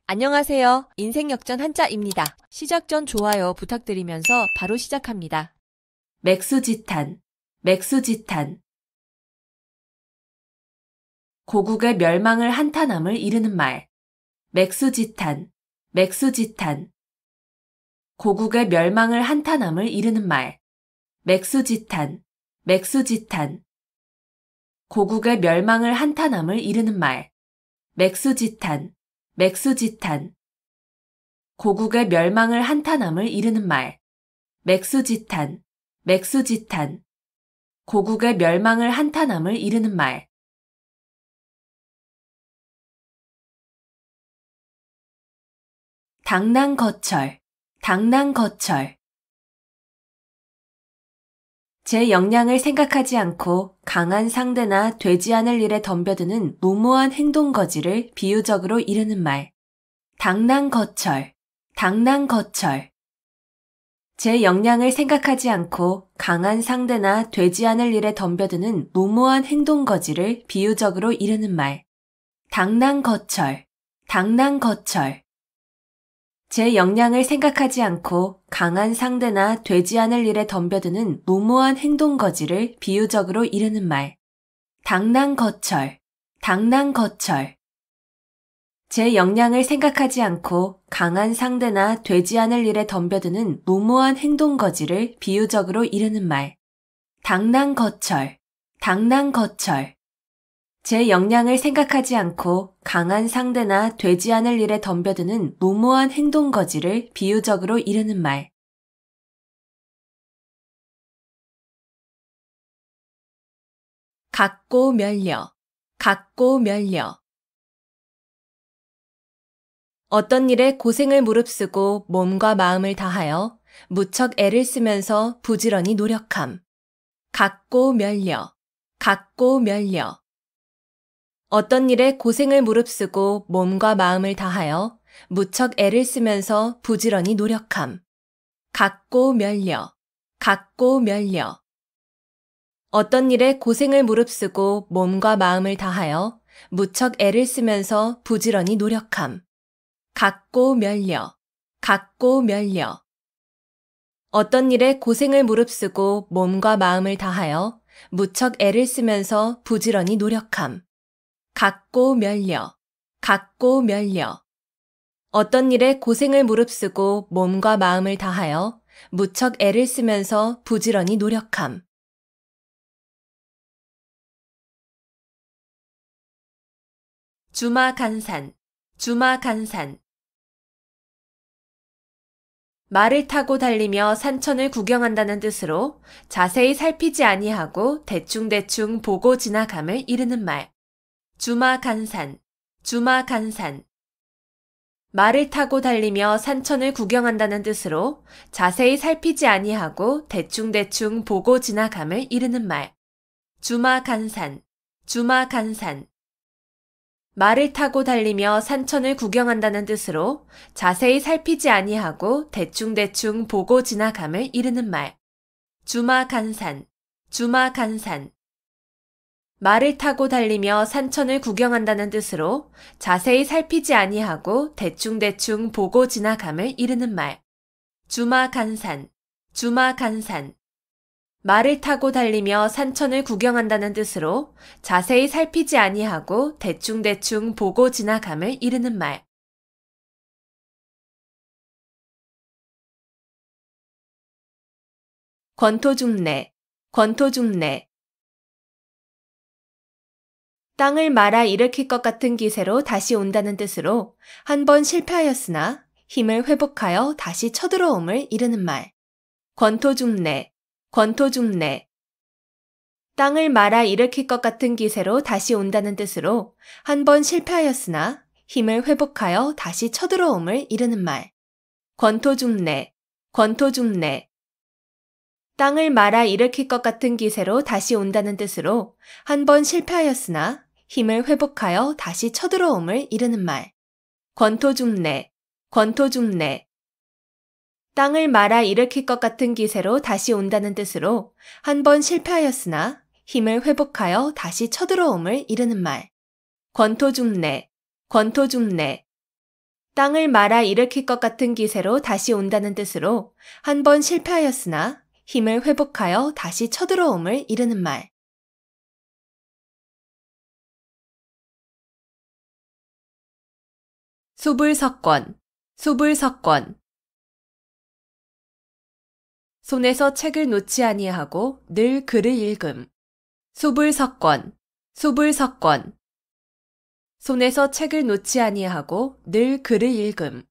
안녕하세요. 인생역전 한자입니다. 시작 전 좋아요 부탁드리면서 바로 시작합니다. 맥수지탄, 맥수지탄. 고국의 멸망을 한탄함을 이르는 말. 맥수지탄, 맥수지탄. 고국의 멸망을 한탄함을 이르는 말. 맥수지탄, 맥수지탄. 고국의 멸망을 한탄함을 이르는 말. 맥수지탄, 맥수지탄. 고국의 멸망을 한탄함을 이르는 말. 맥수지탄, 맥수지탄. 고국의 멸망을 한탄함을 이르는 말. 당랑거철, 당랑거철. 제 역량을 생각하지 않고 강한 상대나 되지 않을 일에 덤벼드는 무모한 행동거지를 비유적으로 이르는 말. 당랑거철, 당랑거철. 제 역량을 생각하지 않고 강한 상대나 되지 않을 일에 덤벼드는 무모한 행동거지를 비유적으로 이르는 말. 당랑거철, 당랑거철. 제 역량을 생각하지 않고 강한 상대나 되지 않을 일에 덤벼드는 무모한 행동거지를 비유적으로 이르는 말. 당랑거철, 당랑거철. 제 역량을 생각하지 않고 강한 상대나 되지 않을 일에 덤벼드는 무모한 행동거지를 비유적으로 이르는 말. 당랑거철, 당랑거철. 제 역량을 생각하지 않고 강한 상대나 되지 않을 일에 덤벼드는 무모한 행동거지를 비유적으로 이르는 말. 각고 멸려, 각고 멸려. 어떤 일에 고생을 무릅쓰고 몸과 마음을 다하여 무척 애를 쓰면서 부지런히 노력함. 각고 멸려, 각고 멸려. 어떤 일에 고생을 무릅쓰고 몸과 마음을 다하여 무척 애를 쓰면서 부지런히 노력함. 각고 멸려, 각고 멸려. 어떤 일에 고생을 무릅쓰고 몸과 마음을 다하여 무척 애를 쓰면서 부지런히 노력함. 각고 멸려, 각고 멸려. 어떤 일에 고생을 무릅쓰고 몸과 마음을 다하여 무척 애를 쓰면서 부지런히 노력함. 각고 멸려, 각고 멸려. 어떤 일에 고생을 무릅쓰고 몸과 마음을 다하여 무척 애를 쓰면서 부지런히 노력함. 주마간산, 주마간산. 말을 타고 달리며 산천을 구경한다는 뜻으로 자세히 살피지 아니하고 대충대충 보고 지나감을 이르는 말. 주마간산, 주마간산. 말을 타고 달리며 산천을 구경한다는 뜻으로 자세히 살피지 아니하고 대충대충 보고 지나감을 이르는 말. 주마간산, 주마간산. 말을 타고 달리며 산천을 구경한다는 뜻으로 자세히 살피지 아니하고 대충대충 보고 지나감을 이르는 말. 주마간산, 주마간산. 말을 타고 달리며 산천을 구경한다는 뜻으로 자세히 살피지 아니하고 대충대충 보고 지나감을 이르는 말. 주마간산, 주마간산. 말을 타고 달리며 산천을 구경한다는 뜻으로 자세히 살피지 아니하고 대충대충 보고 지나감을 이르는 말. 권토중래, 권토중래. 땅을 말아 일으킬 것 같은 기세로 다시 온다는 뜻으로 한 번 실패하였으나 힘을 회복하여 다시 쳐들어옴을 이르는 말. 권토중래, 권토중래. 땅을 말아 일으킬 것 같은 기세로 다시 온다는 뜻으로 한 번 실패하였으나 힘을 회복하여 다시 쳐들어옴을 이르는 말. 권토중래, 권토중래. 땅을 말아 일으킬 것 같은 기세로 다시 온다는 뜻으로 한 번 실패하였으나 힘을 회복하여 다시 쳐들어옴을 이르는 말. 권토중래, 권토중래. 땅을 말아 일으킬 것 같은 기세로 다시 온다는 뜻으로 한 번 실패하였으나 힘을 회복하여 다시 쳐들어옴을 이르는 말. 권토중래, 권토중래. 땅을 말아 일으킬 것 같은 기세로 다시 온다는 뜻으로 한 번 실패하였으나 힘을 회복하여 다시 쳐들어옴을 이르는 말. 수불석권, 수불석권. 손에서 책을 놓지 아니하고 늘 글을 읽음. 수불석권, 수불석권. 손에서 책을 놓지 아니하고 늘 글을 읽음.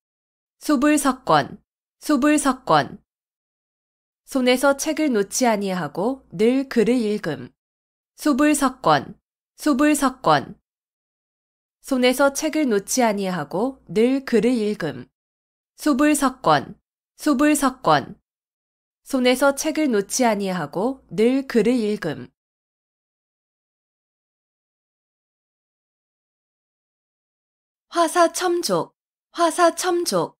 수불석권, 수불석권. 손에서 책을 놓지 아니하고 늘 글을 읽음. 수불석권, 수불석권. 손에서 책을 놓지 아니하고 늘 글을 읽음. 수불석권, 수불석권. 손에서 책을 놓지 아니하고 늘 글을 읽음. 화사첨족, 화사첨족.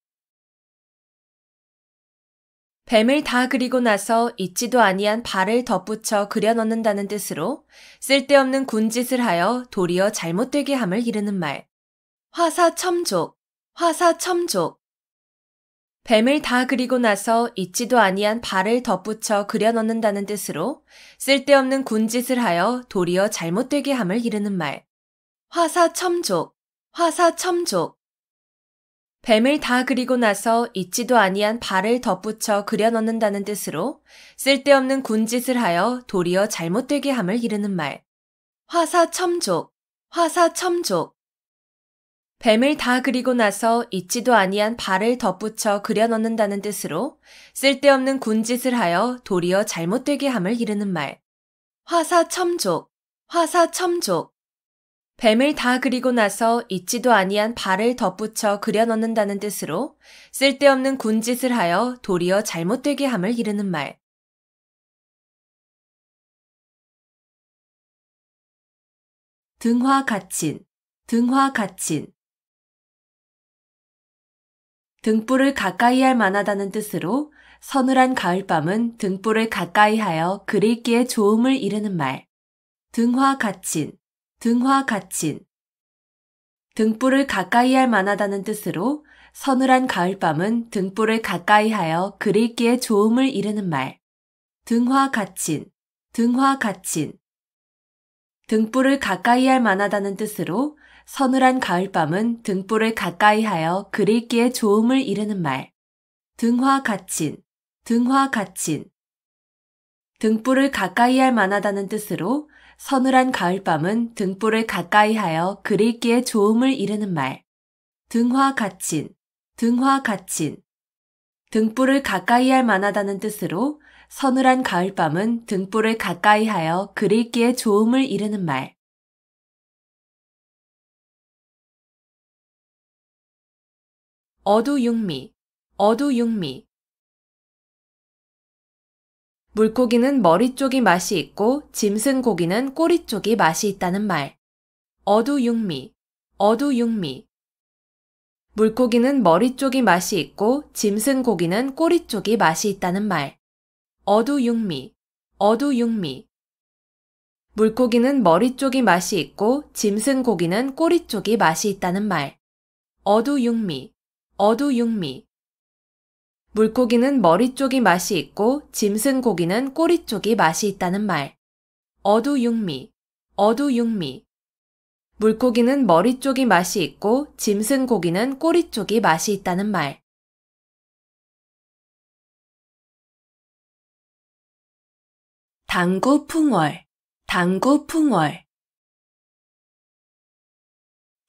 뱀을 다 그리고 나서 있지도 아니한 발을 덧붙여 그려 넣는다는 뜻으로 쓸데없는 군짓을 하여 도리어 잘못되게 함을 이르는 말. 화사첨족, 화사첨족. 뱀을 다 그리고 나서 있지도 아니한 발을 덧붙여 그려 넣는다는 뜻으로 쓸데없는 군짓을 하여 도리어 잘못되게 함을 이르는 말. 화사첨족, 화사첨족. 뱀을 다 그리고 나서 있지도 아니한 발을 덧붙여 그려 넣는다는 뜻으로 쓸데없는 군짓을 하여 도리어 잘못되게 함을 이르는 말. 화사첨족, 화사첨족. 뱀을 다 그리고 나서 있지도 아니한 발을 덧붙여 그려 넣는다는 뜻으로 쓸데없는 군짓을 하여 도리어 잘못되게 함을 이르는 말. 화사첨족, 화사첨족. 뱀을 다 그리고 나서 있지도 아니한 발을 덧붙여 그려 넣는다는 뜻으로 쓸데없는 군짓을 하여 도리어 잘못되게 함을 이르는 말. 등화가친, 등화가친. 등불을 가까이 할 만하다는 뜻으로 서늘한 가을밤은 등불을 가까이 하여 그릴기에 좋음을 이르는 말. 등화가친, 등화가친. 등불을 가까이 할 만하다는 뜻으로 서늘한 가을밤은 등불을 가까이 하여 그릴기에 좋음을 이르는 말. 등화가친, 등화가친. 등불을 가까이 할 만하다는 뜻으로 서늘한 가을밤은 등불을 가까이 하여 그릴기에 좋음을 이르는 말. 등화가친, 등화가친. 등불을 가까이 할 만하다는 뜻으로 서늘한 가을밤은 등불을 가까이 하여 그릴기에 좋음을 이르는 말. 등화가친, 등화가친. 등불을 가까이 할 만하다는 뜻으로 서늘한 가을밤은 등불을 가까이 하여 그릴기에 좋음을 이르는 말. 어두육미, 어두육미. 물고기는 머리 쪽이 맛이 있고 짐승 고기는 꼬리 쪽이 맛이 있다는 말. 어두육미, 어두육미. 물고기는 머리 쪽이 맛이 있고 짐승 고기는 꼬리 쪽이 맛이 있다는 말. 어두육미, 어두육미. 물고기는 머리 쪽이 맛이 있고 짐승 고기는 꼬리 쪽이 맛이 있다는 말. 어두육미, 어두육미. 물고기는 머리 쪽이 맛이 있고 짐승 고기는 꼬리 쪽이 맛이 있다는 말. 어두육미, 어두육미. 물고기는 머리 쪽이 맛이 있고 짐승 고기는 꼬리 쪽이 맛이 있다는 말. 당구풍월, 당구풍월.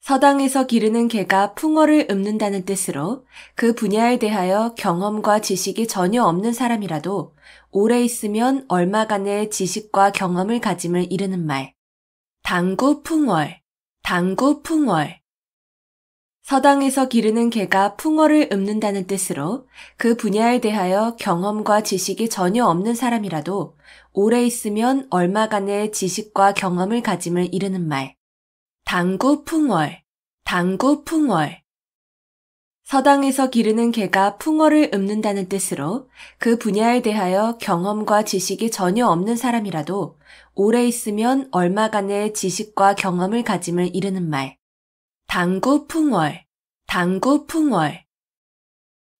서당에서 기르는 개가 풍어를 읊는다는 뜻으로 그 분야에 대하여 경험과 지식이 전혀 없는 사람이라도 오래 있으면 얼마간의 지식과 경험을 가짐을 이르는 말. 당구풍월, 당구풍월. 서당에서 기르는 개가 풍어를 읊는다는 뜻으로 그 분야에 대하여 경험과 지식이 전혀 없는 사람이라도 오래 있으면 얼마간의 지식과 경험을 가짐을 이르는 말. 당구풍월, 당구풍월. 서당에서 기르는 개가 풍어를 읊는다는 뜻으로 그 분야에 대하여 경험과 지식이 전혀 없는 사람이라도 오래 있으면 얼마간의 지식과 경험을 가짐을 이르는 말. 당구풍월, 당구 풍월.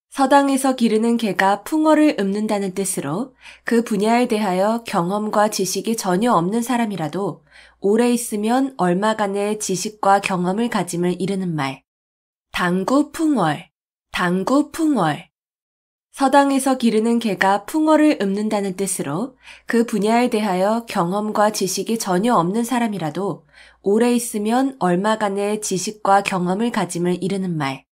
서당에서 기르는 개가 풍어를 읊는다는 뜻으로 그 분야에 대하여 경험과 지식이 전혀 없는 사람이라도 오래 있으면 얼마간의 지식과 경험을 가짐을 이르는 말. 당구 풍월, 당구 풍월. 서당에서 기르는 개가 풍어를 읊는다는 뜻으로 그 분야에 대하여 경험과 지식이 전혀 없는 사람이라도 오래 있으면 얼마간의 지식과 경험을 가짐을 이르는 말.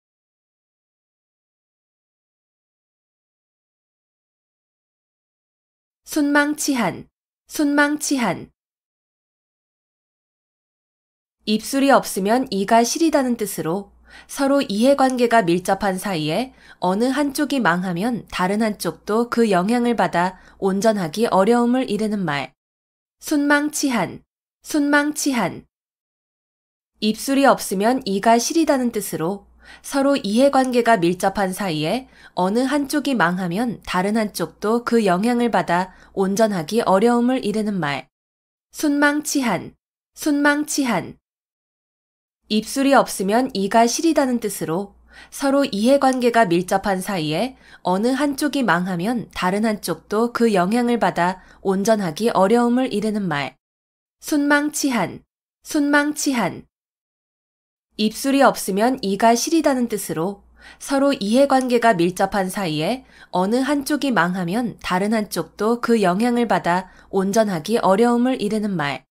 순망치한, 순망치한. 입술이 없으면 이가 시리다는 뜻으로 서로 이해관계가 밀접한 사이에 어느 한쪽이 망하면 다른 한쪽도 그 영향을 받아 온전하기 어려움을 이르는 말. 순망치한, 순망치한. 입술이 없으면 이가 시리다는 뜻으로 서로 이해관계가 밀접한 사이에 어느 한쪽이 망하면 다른 한쪽도 그 영향을 받아 온전하기 어려움을 이르는 말. 순망치한, 순망치한. 입술이 없으면 이가 시리다는 뜻으로 서로 이해관계가 밀접한 사이에 어느 한쪽이 망하면 다른 한쪽도 그 영향을 받아 온전하기 어려움을 이르는 말. 순망치한, 순망치한. 입술이 없으면 이가 시리다는 뜻으로 서로 이해관계가 밀접한 사이에 어느 한쪽이 망하면 다른 한쪽도 그 영향을 받아 온전하기 어려움을 이르는 말.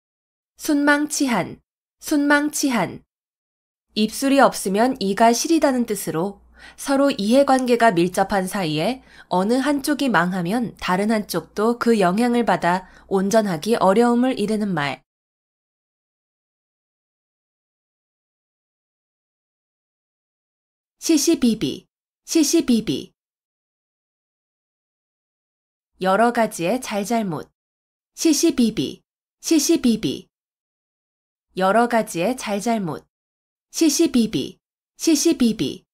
순망치한, 순망치한. 입술이 없으면 이가 시리다는 뜻으로 서로 이해관계가 밀접한 사이에 어느 한쪽이 망하면 다른 한쪽도 그 영향을 받아 온전하기 어려움을 이르는 말. 시시비비, 시시비비. 여러 가지의 잘잘못. 시시비비, 시시비비. 여러 가지의 잘잘못. 시시비비, 시시비비.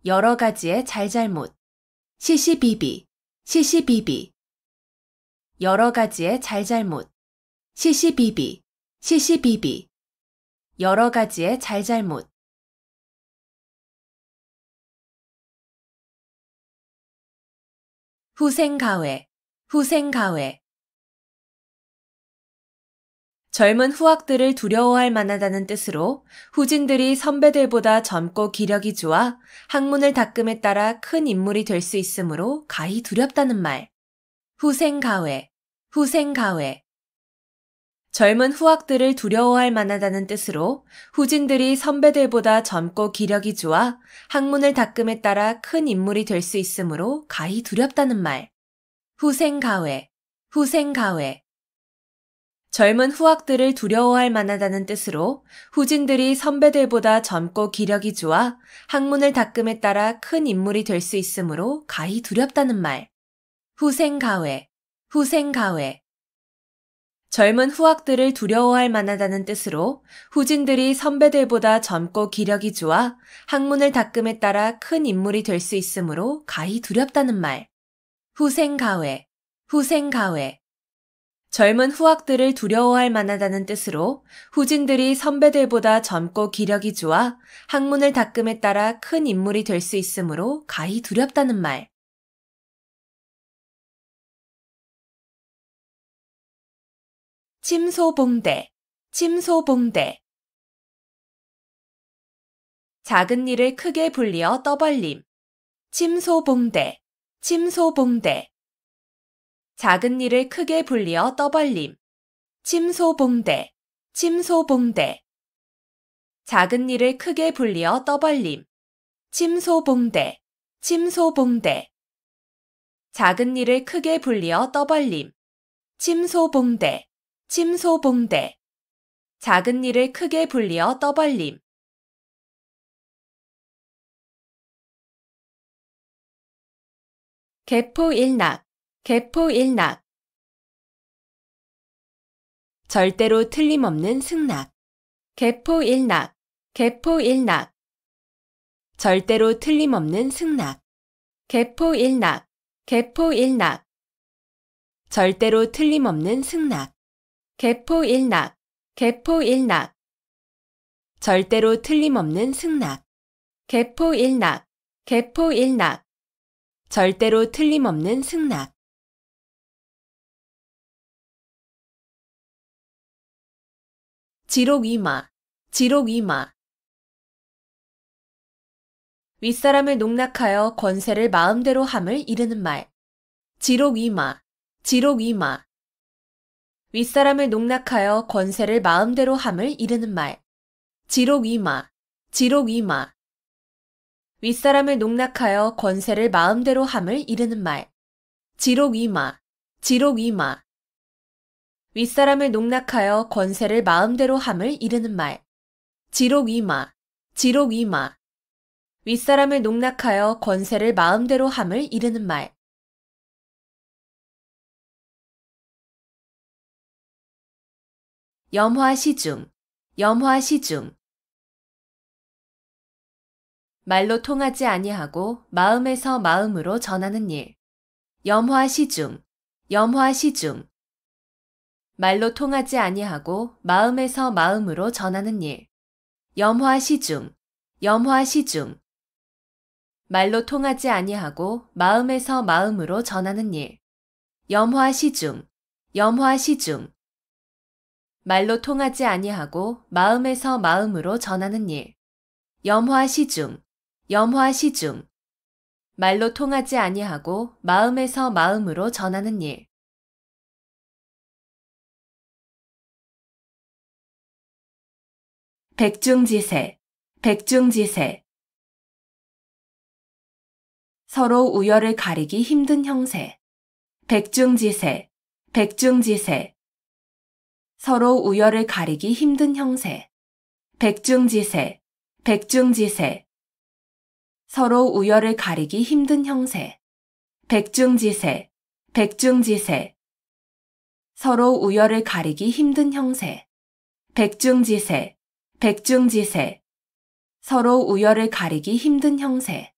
여러 가지의 잘잘못. 시시비비, 시시비비. 여러 가지의 잘잘못. 시시비비, 시시비비. 여러 가지의 잘잘못. 후생가회, 후생가회. 젊은 후학들을 두려워할 만하다는 뜻으로 후진들이 선배들보다 젊고 기력이 좋아 학문을 닦음에 따라 큰 인물이 될 수 있으므로 가히 두렵다는 말. 후생가회, 후생가회. 젊은 후학들을 두려워할 만하다는 뜻으로 후진들이 선배들보다 젊고 기력이 좋아 학문을 닦음에 따라 큰 인물이 될 수 있으므로 가히 두렵다는 말. 후생가회, 후생가회. 젊은 후학들을 두려워할 만하다는 뜻으로 후진들이 선배들보다 젊고 기력이 좋아 학문을 닦음에 따라 큰 인물이 될 수 있으므로 가히 두렵다는 말. 후생가회, 후생가회. 젊은 후학들을 두려워할 만하다는 뜻으로 후진들이 선배들보다 젊고 기력이 좋아 학문을 닦음에 따라 큰 인물이 될 수 있으므로 가히 두렵다는 말. 후생가회, 후생가회. 젊은 후학들을 두려워할 만하다는 뜻으로 후진들이 선배들보다 젊고 기력이 좋아 학문을 닦음에 따라 큰 인물이 될 수 있으므로 가히 두렵다는 말. 침소봉대, 침소봉대. 작은 일을 크게 불리어 떠벌림. 침소봉대, 침소봉대. 작은 일을 크게 불리어 떠벌림. 침소봉대, 침소봉대. 작은 일을 크게 불리어 떠벌림. 침소봉대, 침소봉대. 작은 일을 크게 불리어 떠벌림. 침소봉대, 침소봉대. 작은 일을 크게 불리어 떠벌림. 개포일낙, 개포일낙. 절대로 틀림없는 승낙. 개포일낙, 개포일낙. 절대로 틀림없는 승낙. 개포일낙, 개포일낙. 절대로 틀림없는 승낙. 개포일낙, 개포일낙. 절대로 틀림없는 승낙. 개포일낙, 개포일낙. 절대로 틀림없는 승낙. 지록이마, 지록이마. 윗사람을 농락하여 권세를 마음대로 함을 이르는 말. 지록이마, 지록이마. 윗사람을 농락하여 권세를 마음대로 함을 이르는 말. 지록이마, 지록이마. 윗사람을 농락하여 권세를 마음대로 함을 이르는 말. 지록이마, 지록이마. 윗사람을 농락하여 권세를 마음대로 함을 이르는 말. 지록이마, 지록이마. 윗사람을 농락하여 권세를 마음대로 함을 이르는 말. 염화시중, 염화시중. 말로 통하지 아니하고 마음에서 마음으로 전하는 일. 염화시중, 염화시중. 말로 통하지 아니하고 마음에서 마음으로 전하는 일. 염화시중, 염화시중. 말로 통하지 아니하고 마음에서 마음으로 전하는 일. 염화시중, 염화시중. 말로 통하지 아니하고 마음에서 마음으로 전하는 일. 염화시중, 염화시중. 말로 통하지 아니하고 마음에서 마음으로 전하는 일. 백중지세, 백중지세. 서로 우열을 가리기 힘든 형세. 백중지세, 백중지세. 서로 우열을 가리기 힘든 형세. 백중지세, 백중지세. 서로 우열을 가리기 힘든 형세. 백중지세, 백중지세. 서로 우열을 가리기 힘든 형세. 백중지세, 백중지세. 서로 우열을 가리기 힘든 형세.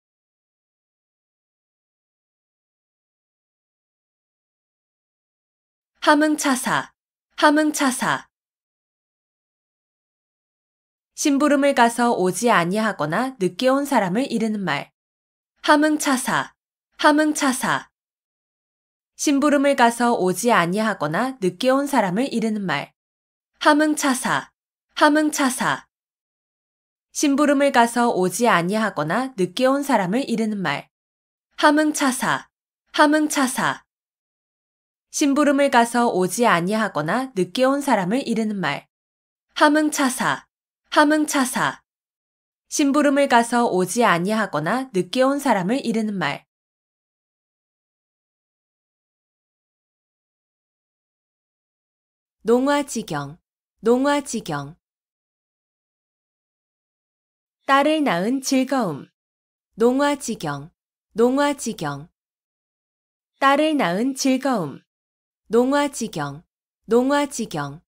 함흥차사, 함흥차사. 심부름을 가서 오지 아니하거나 늦게 온 사람을 이르는 말. 함흥차사, 함흥차사. 심부름을 가서 오지 아니하거나 늦게 온 사람을 이르는 말. 함흥차사, 함흥차사. 심부름을 가서 오지 아니하거나 늦게 온 사람을 이르는 말. 함흥차사, 함흥차사. 심부름을 가서 오지 아니하거나 늦게 온 사람을 이르는 말. 함흥차사, 함흥차사. 심부름을 가서 오지 아니하거나 늦게 온 사람을 이르는 말. 농화지경, 농화지경. 딸을 낳은 즐거움. 농화지경, 농화지경. 딸을 낳은 즐거움. 농화지경, 농화지경.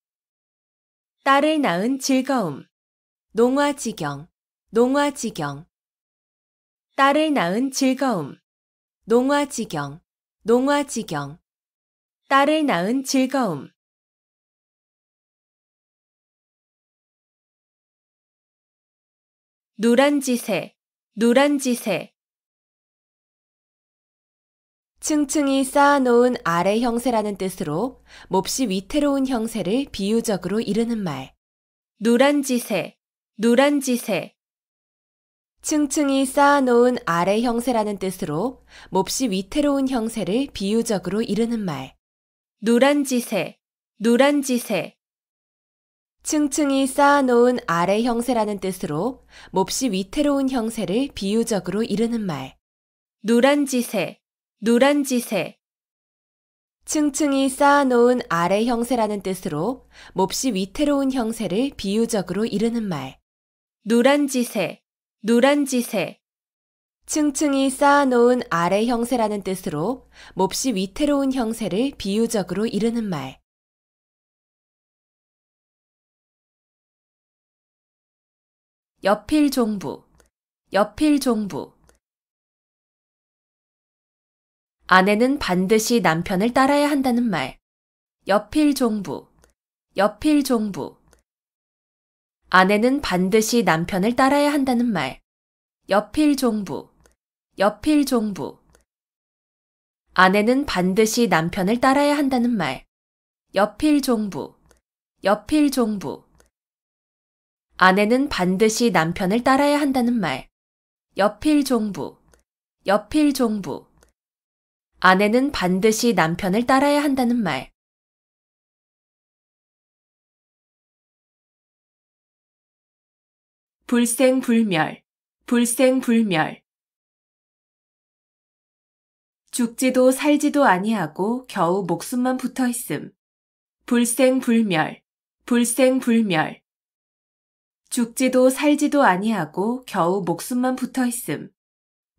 딸을 낳은 즐거움. 농화지경, 농화지경. 딸을 낳은 즐거움. 농화지경, 농화지경. 딸을 낳은 즐거움. 누란지세, 누란지세. 층층이 쌓아놓은 아래 형세라는 뜻으로 몹시 위태로운 형세를 비유적으로 이르는 말. 누란지세, 누란지세. 층층이 쌓아놓은 아래 형세라는 뜻으로 몹시 위태로운 형세를 비유적으로 이르는 말. 누란지세, 누란지세. 층층이 쌓아놓은 아래 형세라는 뜻으로 몹시 위태로운 형세를 비유적으로 이르는 말. 누란지세, 누란지세. 층층이 쌓아놓은 아래 형세라는 뜻으로 몹시 위태로운 형세를 비유적으로 이르는 말. 누란지세, 누란지세. 층층이 쌓아놓은 아래 형세라는 뜻으로 몹시 위태로운 형세를 비유적으로 이르는 말. 여필종부, 여필종부. 아내는 반드시 남편을 따라야 한다는 말. 여필종부, 여필종부. 아내는 반드시 남편을 따라야 한다는 말. 옆일 종부, 옆일 종부. 아내는 반드시 남편을 따라야 한다는 말. 옆일 종부, 옆일 종부. 아내는 반드시 남편을 따라야 한다는 말. 옆일 종부, 옆일 종부. 아내는 반드시 남편을 따라야 한다는 말. 불생불멸, 불생불멸. 죽지도 살지도 아니하고 겨우 목숨만 붙어 있음. 불생불멸, 불생불멸. 죽지도 살지도 아니하고 겨우 목숨만 붙어 있음.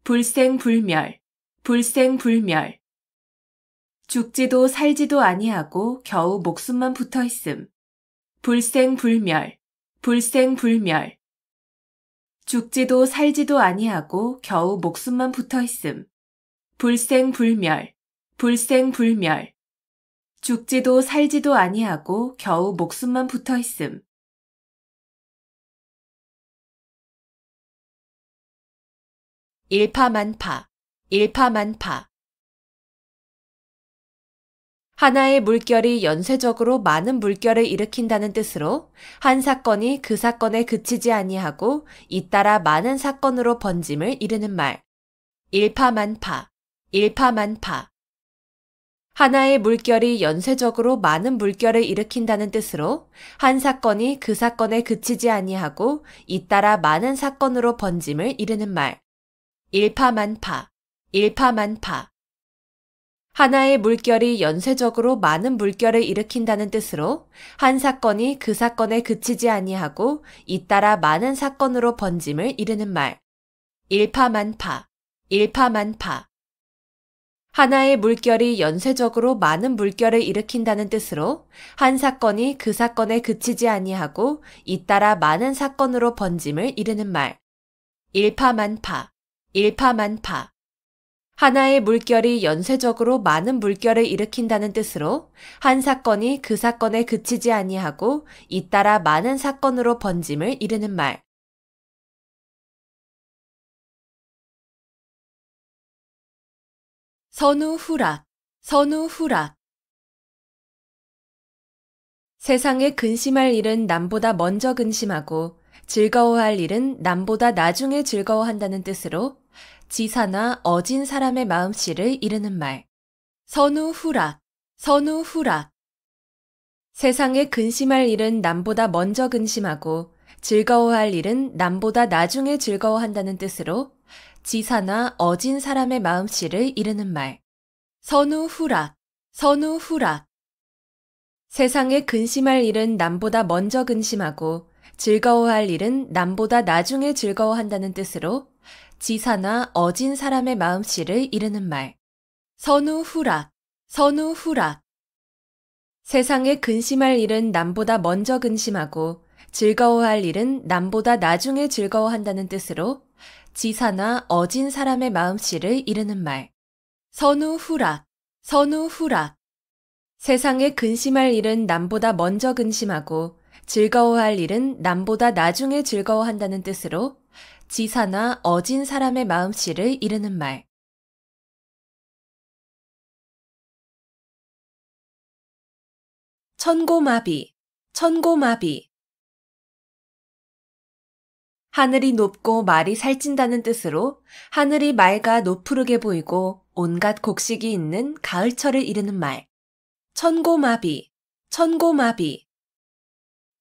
불생불멸, 불생불멸. 죽지도 살지도 아니하고 겨우 목숨만 붙어 있음. 불생불멸, 불생불멸. 죽지도 살지도 아니하고 겨우 목숨만 붙어 있음. 불생불멸, 불생불멸. 죽지도 살지도 아니하고 겨우 목숨만 붙어 있음. 일파만파, 일파만파. 하나의 물결이 연쇄적으로 많은 물결을 일으킨다는 뜻으로 한 사건이 그 사건에 그치지 아니하고 잇따라 많은 사건으로 번짐을 이르는 말. 일파만파, 일파만파. 하나의 물결이 연쇄적으로 많은 물결을 일으킨다는 뜻으로 한 사건이 그 사건에 그치지 아니하고 잇따라 많은 사건으로 번짐을 이르는 말. 일파만파, 일파만파. 하나의 물결이 연쇄적으로 많은 물결을 일으킨다는 뜻으로 한 사건이 그 사건에 그치지 아니하고 잇따라 많은 사건으로 번짐을 이르는 말. 일파만파, 일파만파. 하나의 물결이 연쇄적으로 많은 물결을 일으킨다는 뜻으로 한 사건이 그 사건에 그치지 아니하고 잇따라 많은 사건으로 번짐을 이르는 말. 일파만파, 일파만파. 하나의 물결이 연쇄적으로 많은 물결을 일으킨다는 뜻으로 한 사건이 그 사건에 그치지 아니하고 잇따라 많은 사건으로 번짐을 이르는 말. 선우후락, 선우후락. 세상에 근심할 일은 남보다 먼저 근심하고 즐거워할 일은 남보다 나중에 즐거워한다는 뜻으로 지사나 어진 사람의 마음씨를 이르는 말. 선우후락, 선우후락. 세상에 근심할 일은 남보다 먼저 근심하고 즐거워할 일은 남보다 나중에 즐거워한다는 뜻으로 지사나 어진 사람의 마음씨를 이르는 말. 선우후락, 선우후락. 세상에 근심할 일은 남보다 먼저 근심하고 즐거워할 일은 남보다 나중에 즐거워한다는 뜻으로 지사나 어진 사람의 마음씨를 이르는 말. 선우후락, 선우후락. 세상에 근심할 일은 남보다 먼저 근심하고 즐거워할 일은 남보다 나중에 즐거워한다는 뜻으로 지사나 어진 사람의 마음씨를 이르는 말. 선우후락, 선우후락. 세상에 근심할 일은 남보다 먼저 근심하고 즐거워할 일은 남보다 나중에 즐거워한다는 뜻으로 지사나 어진 사람의 마음씨를 이르는 말. 천고마비, 천고마비. 하늘이 높고 말이 살찐다는 뜻으로 하늘이 맑아 노푸르게 보이고 온갖 곡식이 있는 가을철을 이르는 말. 천고마비, 천고마비.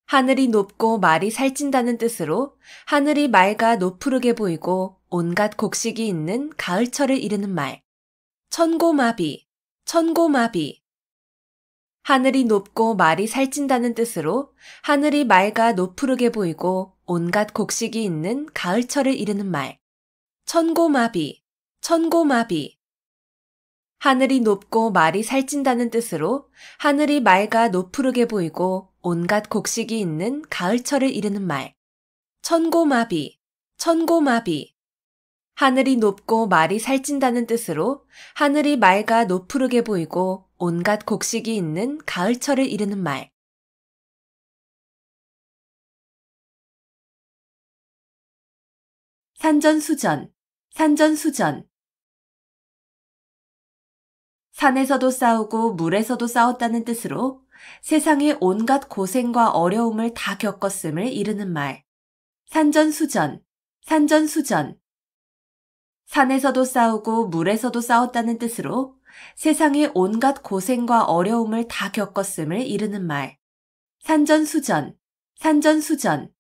하늘이 높고 말이 살찐다는 뜻으로 하늘이 맑아 노푸르게 보이고 온갖 곡식이 있는 가을철을 이르는 말. 천고마비, 천고마비. 하늘이 높고 말이 살찐다는 뜻으로 하늘이 맑아 노푸르게 보이고 온갖 곡식이 있는 가을철을 이르는 말. 천고마비, 천고마비. 하늘이 높고 말이 살찐다는 뜻으로 하늘이 맑아 노푸르게 보이고 온갖 곡식이 있는 가을철을 이르는 말. 천고마비, 천고마비. 하늘이 높고 말이 살찐다는 뜻으로 하늘이 맑아 노푸르게 보이고 온갖 곡식이 있는 가을철을 이르는 말. 산전수전, 산전수전. 산에서도 싸우고 물에서도 싸웠다는 뜻으로 세상의 온갖 고생과 어려움을 다 겪었음을 이르는 말. 산전수전, 산전수전. 산에서도 싸우고 물에서도 싸웠다는 뜻으로 세상의 온갖 고생과 어려움을 다 겪었음을 이르는 말. 산전수전, 산전수전.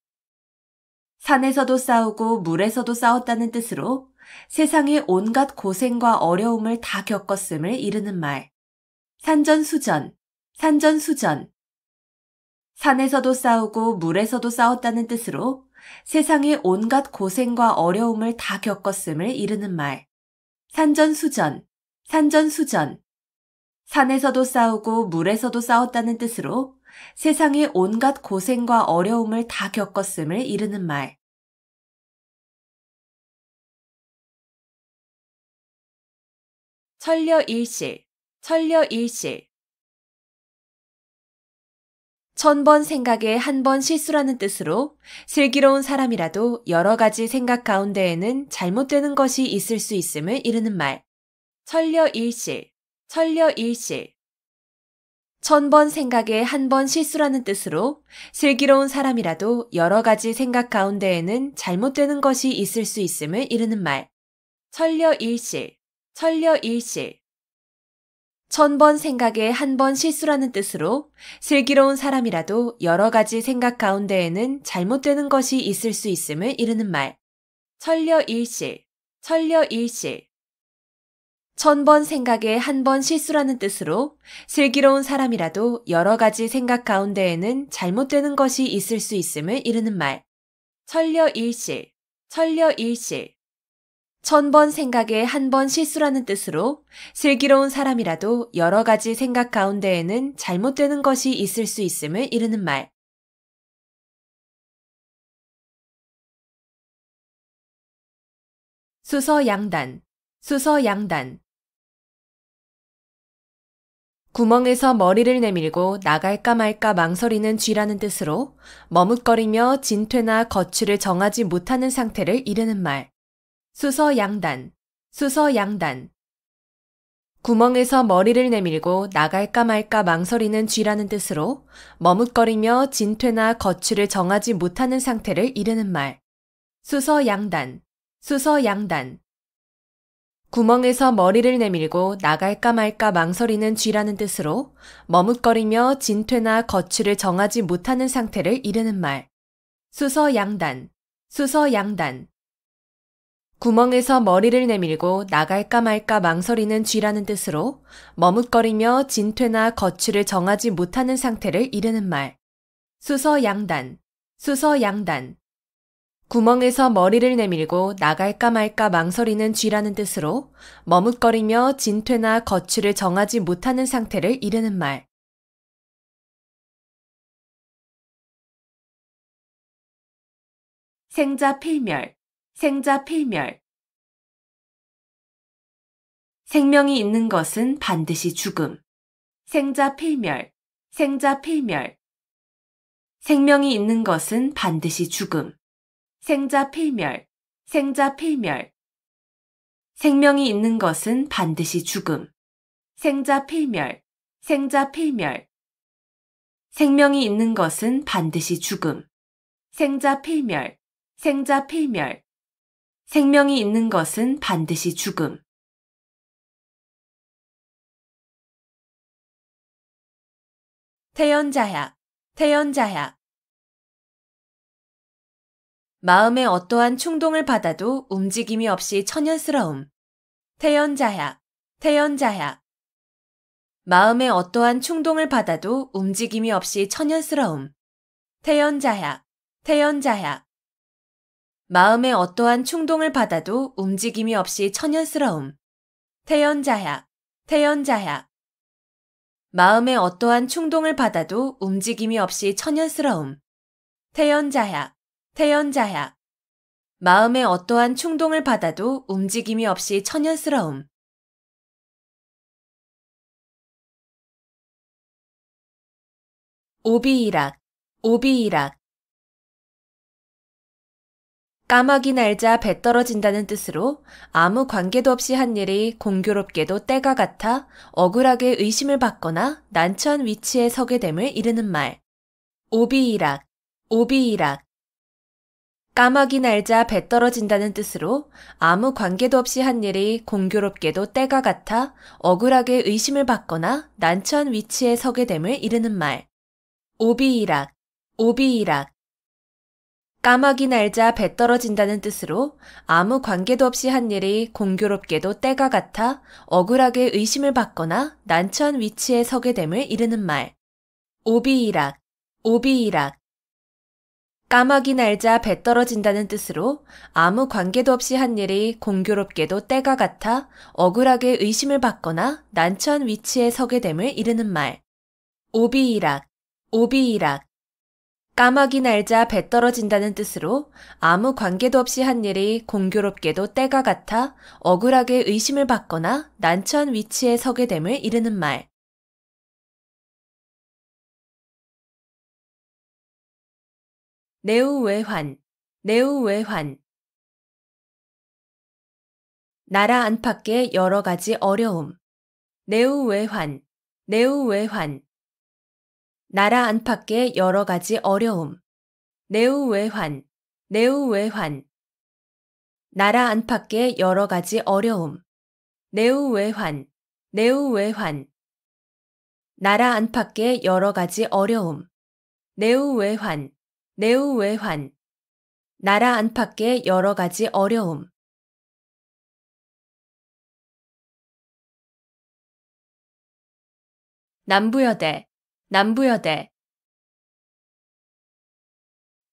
산에서도 싸우고 물에서도 싸웠다는 뜻으로 세상의 온갖 고생과 어려움을 다 겪었음을 이르는 말. 산전수전, 산전수전. 산에서도 싸우고 물에서도 싸웠다는 뜻으로 세상의 온갖 고생과 어려움을 다 겪었음을 이르는 말. 산전수전, 산전수전. 산에서도 싸우고 물에서도 싸웠다는 뜻으로 세상의 온갖 고생과 어려움을 다 겪었음을 이르는 말. 천려일실, 천려일실. 1000번 생각에 한 번 실수라는 뜻으로 슬기로운 사람이라도 여러 가지 생각 가운데에는 잘못되는 것이 있을 수 있음을 이르는 말. 천려일실, 천려일실. 1000번 생각에 한 번 실수라는 뜻으로 슬기로운 사람이라도 여러 가지 생각 가운데에는 잘못되는 것이 있을 수 있음을 이르는 말. 천려일실, 천려일실. 1000번 생각에 한 번 실수라는 뜻으로 슬기로운 사람이라도 여러 가지 생각 가운데에는 잘못되는 것이 있을 수 있음을 이르는 말. 천려일실, 천려일실. 1000번 생각에 한 번 실수라는 뜻으로 슬기로운 사람이라도 여러 가지 생각 가운데에는 잘못되는 것이 있을 수 있음을 이르는 말. 천려일실, 천려일실. 1000번 생각에 한 번 실수라는 뜻으로 슬기로운 사람이라도 여러 가지 생각 가운데에는 잘못되는 것이 있을 수 있음을 이르는 말. 수서양단, 수서양단. 구멍에서 머리를 내밀고 나갈까 말까 망설이는 쥐라는 뜻으로 머뭇거리며 진퇴나 거취를 정하지 못하는 상태를 이르는 말. 수서양단, 수서양단. 구멍에서 머리를 내밀고 나갈까 말까 망설이는 쥐라는 뜻으로 머뭇거리며 진퇴나 거취를 정하지 못하는 상태를 이르는 말. 수서양단, 수서양단. 구멍에서 머리를 내밀고 나갈까 말까 망설이는 쥐라는 뜻으로 머뭇거리며 진퇴나 거취를 정하지 못하는 상태를 이르는 말. 수서양단, 수서양단. 구멍에서 머리를 내밀고 나갈까 말까 망설이는 쥐라는 뜻으로 머뭇거리며 진퇴나 거취를 정하지 못하는 상태를 이르는 말. 수서양단, 수서양단. 구멍에서 머리를 내밀고 나갈까 말까 망설이는 쥐라는 뜻으로 머뭇거리며 진퇴나 거취를 정하지 못하는 상태를 이르는 말. 생자필멸, 생자필멸. 생명이 있는 것은 반드시 죽음. 생자필멸, 생자필멸. 생명이 있는 것은 반드시 죽음. 생자필멸, 생자필멸. 생명이 있는 것은 반드시 죽음. 생자필멸, 생자필멸. 생명이 있는 것은 반드시 죽음. 생자필멸, 생자필멸. 생명이 있는 것은 반드시 죽음. 태연자야, 태연자야. 마음에 어떠한 충동을 받아도 움직임이 없이 천연스러움. 태연자야, 태연자야. 마음에 어떠한 충동을 받아도 움직임이 없이 천연스러움. 태연자야, 태연자야. 마음에 어떠한 충동을 받아도 움직임이 없이 천연스러움. 태연자야, 태연자야. 마음에 어떠한 충동을 받아도 움직임이 없이 천연스러움. 태연자야, 태연자야. 마음에 어떠한 충동을 받아도 움직임이 없이 천연스러움. 오비이락, 오비이락. 까마귀 날자 배 떨어진다는 뜻으로 아무 관계도 없이 한 일이 공교롭게도 때가 같아 억울하게 의심을 받거나 난처한 위치에 서게 됨을 이르는 말. 오비이락, 오비이락. 까마귀 날자 배 떨어진다는 뜻으로 아무 관계도 없이 한 일이 공교롭게도 때가 같아 억울하게 의심을 받거나 난처한 위치에 서게 됨을 이르는 말. 오비이락, 오비이락. 까마귀 날자 배 떨어진다는 뜻으로 아무 관계도 없이 한 일이 공교롭게도 때가 같아 억울하게 의심을 받거나 난처한 위치에 서게 됨을 이르는 말. 오비이락, 오비이락. 까마귀 날자 배 떨어진다는 뜻으로 아무 관계도 없이 한 일이 공교롭게도 때가 같아 억울하게 의심을 받거나 난처한 위치에 서게 됨을 이르는 말. 오비이락, 오비이락. 까마귀 날자 배 떨어진다는 뜻으로 아무 관계도 없이 한 일이 공교롭게도 때가 같아 억울하게 의심을 받거나 난처한 위치에 서게 됨을 이르는 말. 내우외환, 내우외환. 나라 안팎의 여러 가지 어려움. 내우외환, 내우외환. 나라 안팎의 여러 가지 어려움. 내우외환, 내우외환. 나라 안팎의 여러 가지 어려움. 내우외환, 내우외환. 나라 안팎의 여러 가지 어려움. 내우외환, 내우외환. 나라 안팎의 여러 가지 어려움. 남부여대, 남부여대.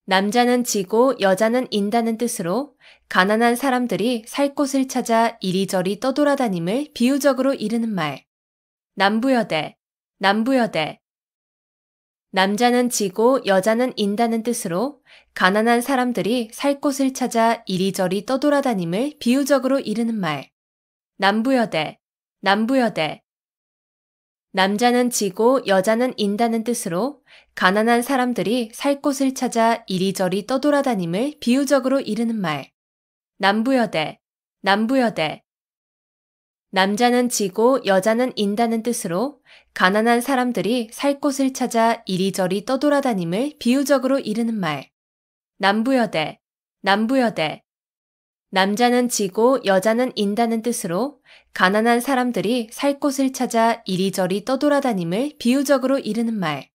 남자는 지고 여자는 인다는 뜻으로 가난한 사람들이 살 곳을 찾아 이리저리 떠돌아다님을 비유적으로 이르는 말. 남부여대, 남부여대. 남자는 지고 여자는 인다는 뜻으로 가난한 사람들이 살 곳을 찾아 이리저리 떠돌아다님을 비유적으로 이르는 말. 남부여대, 남부여대. 남자는 지고 여자는 인다는 뜻으로 가난한 사람들이 살 곳을 찾아 이리저리 떠돌아다님을 비유적으로 이르는 말. 남부여대, 남부여대. 남자는 지고 여자는 인다는 뜻으로 가난한 사람들이 살 곳을 찾아 이리저리 떠돌아다님을 비유적으로 이르는 말. 남부여대, 남부여대. 남자는 지고 여자는 인다는 뜻으로 가난한 사람들이 살 곳을 찾아 이리저리 떠돌아다님을 비유적으로 이르는 말.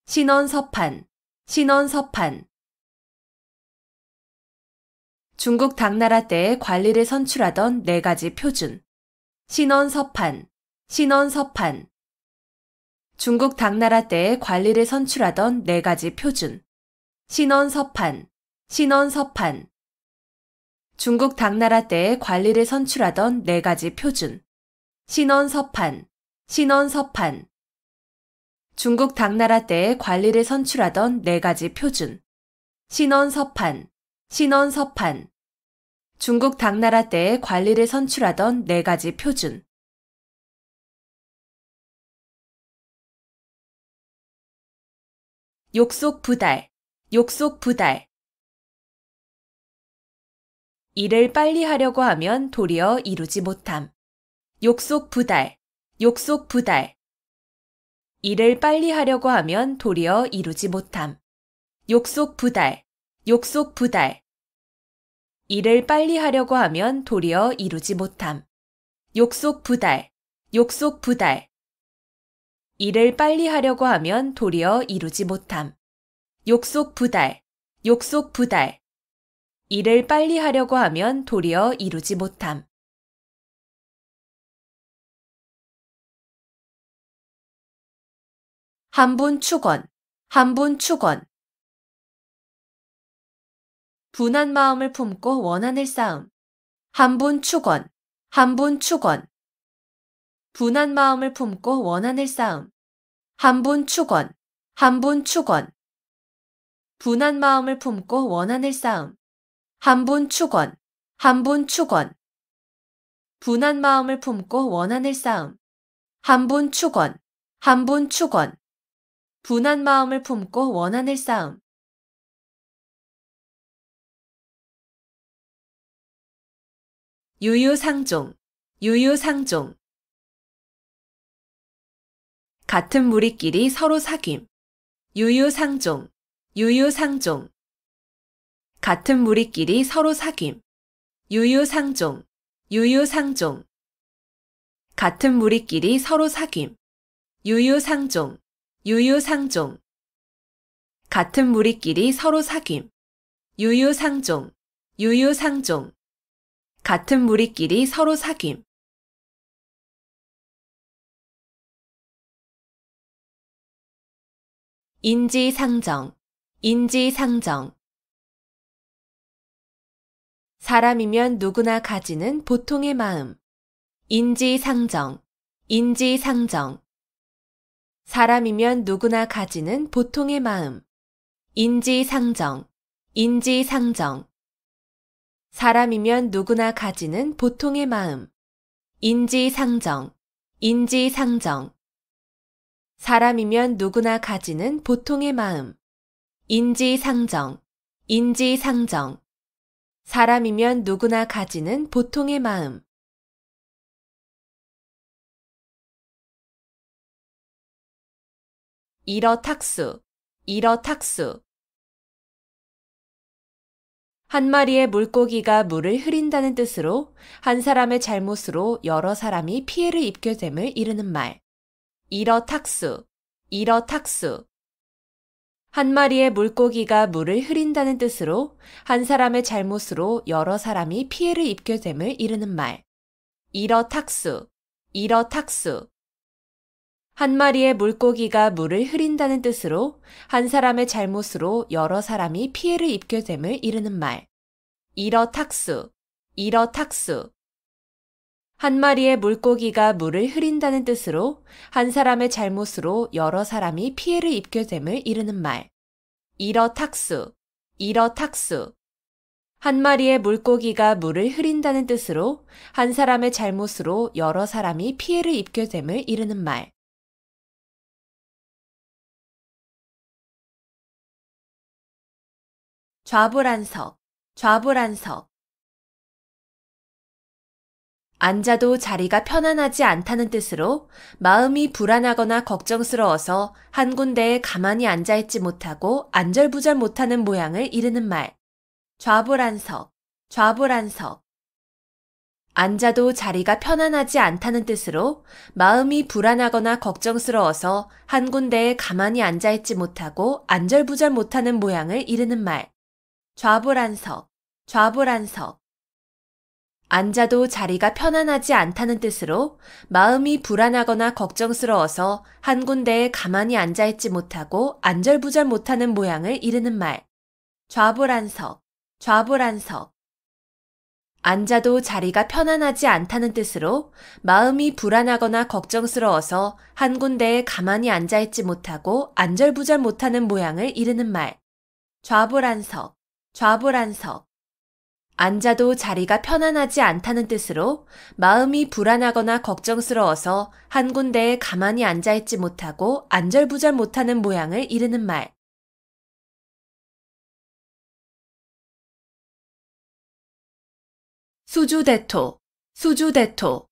신원서판, 신원서판. 중국 당나라 때에 관리를 선출하던 4가지 표준. 신원서판, 신원서판. 중국 당나라 때에 관리를 선출하던 4가지 표준. 신원서판, 신원서판. 중국 당나라 때에 관리를 선출하던 4가지 표준. 신원서판, 신원서판. 중국 당나라 때에 관리를 선출하던 4가지 표준. 신원서판, 신원서판. 중국 당나라 때에 관리를 선출하던 4가지 표준. 욕속부달, 욕속부달. 일을 빨리 하려고 하면 도리어 이루지 못함. 욕속부달, 욕속부달. 일을 빨리 하려고 하면 도리어 이루지 못함. 욕속부달, 욕속부달. 일을 빨리 하려고 하면 도리어 이루지 못함. 욕속부달, 욕속부달. 일을 빨리 하려고 하면 도리어 이루지 못함. 욕속부달, 욕속부달. 일을 빨리 하려고 하면 도리어 이루지 못함. 한분축원, 한분축원. 분한 마음을 품고 원한을 쌓음. 한분축원, 한분축원. 분한 마음을 품고 원한을 쌓음. 한분축원, 한분축원. 분한 마음을 품고 원한을 쌓음. 한분축원, 한분축원. 분한 마음을 품고 원한을 쌓음. 한분축원, 한분축원. 분한 마음을 품고 원한을 쌓음. 유유상종, 유유상종. 같은 무리끼리 서로 사귐. 유유상종, 유유상종. 같은 무리끼리 서로 사귐. 유유상종, 유유상종. 같은 무리끼리 서로 사귐. 유유상종, 유유상종. 같은 무리끼리 서로 사귐. 유유상종, 유유상종. 같은 무리끼리 서로 사귐. 인지상정, 인지상정. 사람이면 누구나 가지는 보통의 마음. 인지상정, 인지상정. 사람이면 누구나 가지는 보통의 마음. 인지상정, 인지상정. 사람이면 누구나 가지는 보통의 마음. 인지상정, 인지상정. 사람이면 누구나 가지는 보통의 마음. 인지상정, 인지상정. 사람이면 누구나 가지는 보통의 마음. 일어탁수, 일어탁수. 한 마리의 물고기가 물을 흐린다는 뜻으로 한 사람의 잘못으로 여러 사람이 피해를 입게 됨을 이르는 말. 일어탁수, 일어탁수. 한 마리의 물고기가 물을 흐린다는 뜻으로 한 사람의 잘못으로 여러 사람이 피해를 입게 됨을 이르는 말. 일어탁수, 일어탁수. 한 마리의 물고기가 물을 흐린다는 뜻으로 한 사람의 잘못으로 여러 사람이 피해를 입게 됨을 이르는 말. 일어탁수, 일어탁수. 한 마리의 물고기가 물을 흐린다는 뜻으로 한 사람의 잘못으로 여러 사람이 피해를 입게 됨을 이르는 말. 일어탁수, 일어탁수. 한 마리의 물고기가 물을 흐린다는 뜻으로 한 사람의 잘못으로 여러 사람이 피해를 입게 됨을 이르는 말. 좌불안석, 좌불안석. 앉아도 자리가 편안하지 않다는 뜻으로 마음이 불안하거나 걱정스러워서 한 군데에 가만히 앉아있지 못하고 안절부절 못하는 모양을 이르는 말. 좌불안석, 좌불안석. 앉아도 자리가 편안하지 않다는 뜻으로 마음이 불안하거나 걱정스러워서 한 군데에 가만히 앉아있지 못하고 안절부절 못하는 모양을 이르는 말. 좌불안석, 좌불안석. 앉아도 자리가 편안하지 않다는 뜻으로 마음이 불안하거나 걱정스러워서 한 군데에 가만히 앉아있지 못하고 안절부절 못하는 모양을 이르는 말. 좌불안석, 좌불안석. 앉아도 자리가 편안하지 않다는 뜻으로 마음이 불안하거나 걱정스러워서 한 군데에 가만히 앉아있지 못하고 안절부절 못하는 모양을 이르는 말. 좌불안석, 좌불안석. 앉아도 자리가 편안하지 않다는 뜻으로 마음이 불안하거나 걱정스러워서 한 군데에 가만히 앉아있지 못하고 안절부절 못하는 모양을 이르는 말. 수주대토, 수주대토.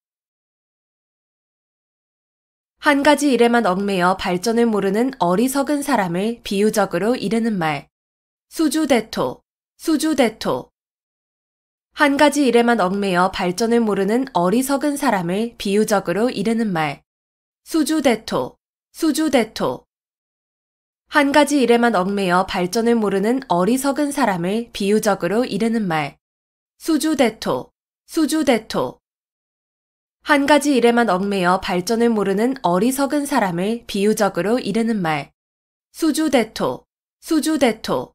한 가지 일에만 얽매여 발전을 모르는 어리석은 사람을 비유적으로 이르는 말. 수주대토, 수주대토. 한 가지 일에만 얽매여 발전을 모르는 어리석은 사람을 비유적으로 이르는 말. 수주대토, 수주대토. 한 가지 일에만 얽매여 발전을 모르는 어리석은 사람을 비유적으로 이르는 말. 수주대토, 수주대토. 한 가지 일에만 얽매여 발전을 모르는 어리석은 사람을 비유적으로 이르는 말. 수주대토, 수주대토.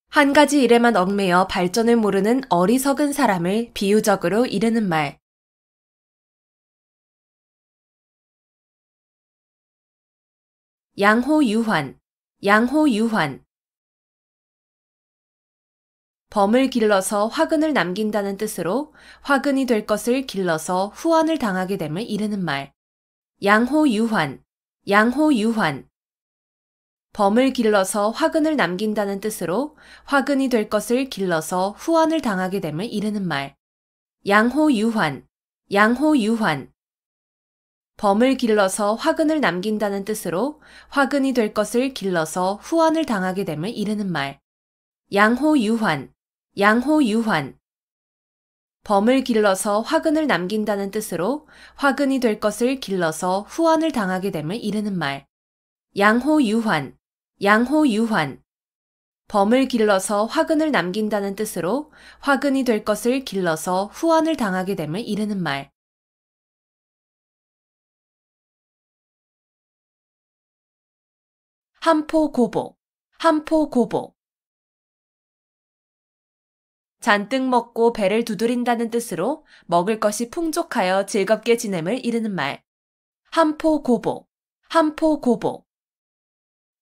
한 가지 일에만 얽매여 발전을 모르는 어리석은 사람을 비유적으로 이르는 말. 양호유환, 양호유환. 범을 길러서 화근을 남긴다는 뜻으로 화근이 될 것을 길러서 후환을 당하게 됨을 이르는 말. 양호유환, 양호유환. 범을 길러서 화근을 남긴다는 뜻으로 화근이 될 것을 길러서 후환을 당하게 됨을 이르는 말. 양호유환, 양호유환. 범을 길러서 화근을 남긴다는 뜻으로 화근이 될 것을 길러서 후환을 당하게 됨을 이르는 말. 양호유환, 양호유환. 범을 길러서 화근을 남긴다는 뜻으로 화근이 될 것을 길러서 후환을 당하게 됨을 이르는 말. 양호유환, 양호유환. 범을 길러서 화근을 남긴다는 뜻으로 화근이 될 것을 길러서 후환을 당하게 됨을 이르는 말. 한포고복, 한포고복. 잔뜩 먹고 배를 두드린다는 뜻으로 먹을 것이 풍족하여 즐겁게 지냄을 이르는 말. 한포고복, 한포고복.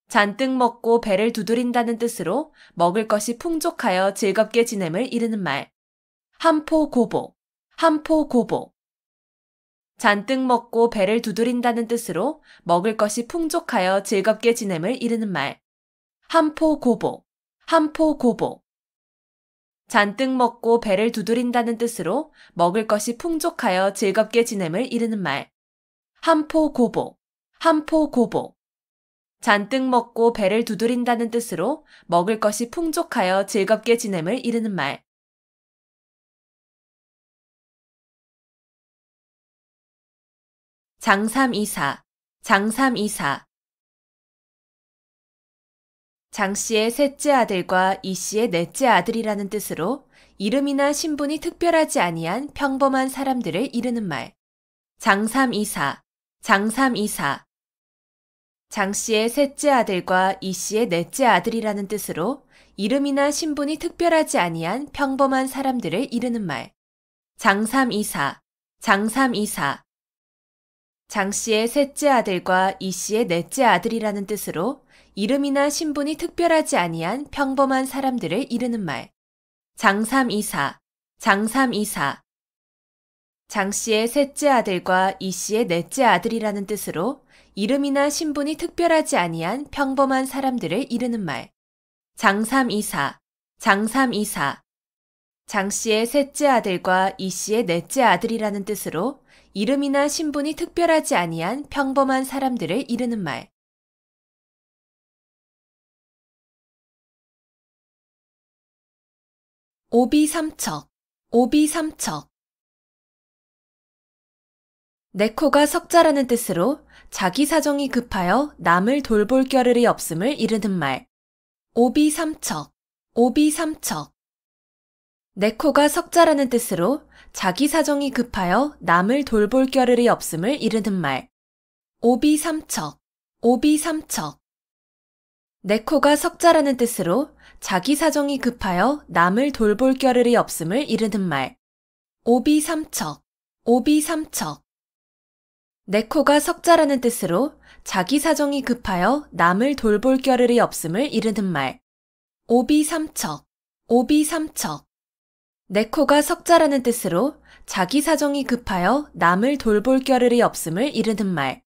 잔뜩 먹고 배를 두드린다는 뜻으로 먹을 것이 풍족하여 즐겁게 지냄을 이르는 말. 한포고복, 한포고복. 잔뜩 먹고 배를 두드린다는 뜻으로 먹을 것이 풍족하여 즐겁게 지냄을 이르는 말. 한포고복, 한포고복. 잔뜩 먹고 배를 두드린다는 뜻으로 먹을 것이 풍족하여 즐겁게 지냄을 이르는 말. 한포고복, 한포고복. 잔뜩 먹고 배를 두드린다는 뜻으로 먹을 것이 풍족하여 즐겁게 지냄을 이르는 말. 장삼이사, 장삼이사. 장씨의 셋째 아들과 이씨의 넷째 아들이라는 뜻으로 이름이나 신분이 특별하지 아니한 평범한 사람들을 이르는 말. 장삼이사, 장삼이사. 장씨의 셋째 아들과 이씨의 넷째 아들이라는 뜻으로 이름이나 신분이 특별하지 아니한 평범한 사람들을 이르는 말. 장삼이사, 장삼이사. 장씨의 셋째 아들과 이씨의 넷째 아들이라는 뜻으로 이름이나 신분이 특별하지 아니한 평범한 사람들을 이르는 말. 장삼이사, 장삼이사. 장씨의 셋째 아들과 이씨의 넷째 아들이라는 뜻으로 이름이나 신분이 특별하지 아니한 평범한 사람들을 이르는 말. 장삼이사, 장삼이사. 장씨의 셋째 아들과 이씨의 넷째 아들이라는 뜻으로 이름이나 신분이 특별하지 아니한 평범한 사람들을 이르는 말. 오비삼척, 오비삼척. 내 코가 석자라는 뜻으로 자기 사정이 급하여 남을 돌볼 겨를이 없음을 이르는 말. 오비삼척, 오비삼척. 내 코가 석자라는 뜻으로 자기 사정이 급하여 남을 돌볼 겨를이 없음을 이르는 말. 오비삼척, 오비삼척. 내 코가 석자라는 뜻으로 자기 사정이 급하여 남을 돌볼 겨를이 없음을 이르는 말. 오비삼척, 오비삼척. 내 코가 석자라는 뜻으로 자기 사정이 급하여 남을 돌볼 겨를이 없음을 이르는 말. 오비삼척, 오비삼척. 내 코가 석자라는 뜻으로 자기 사정이 급하여 남을 돌볼 겨를이 없음을 이르는 말.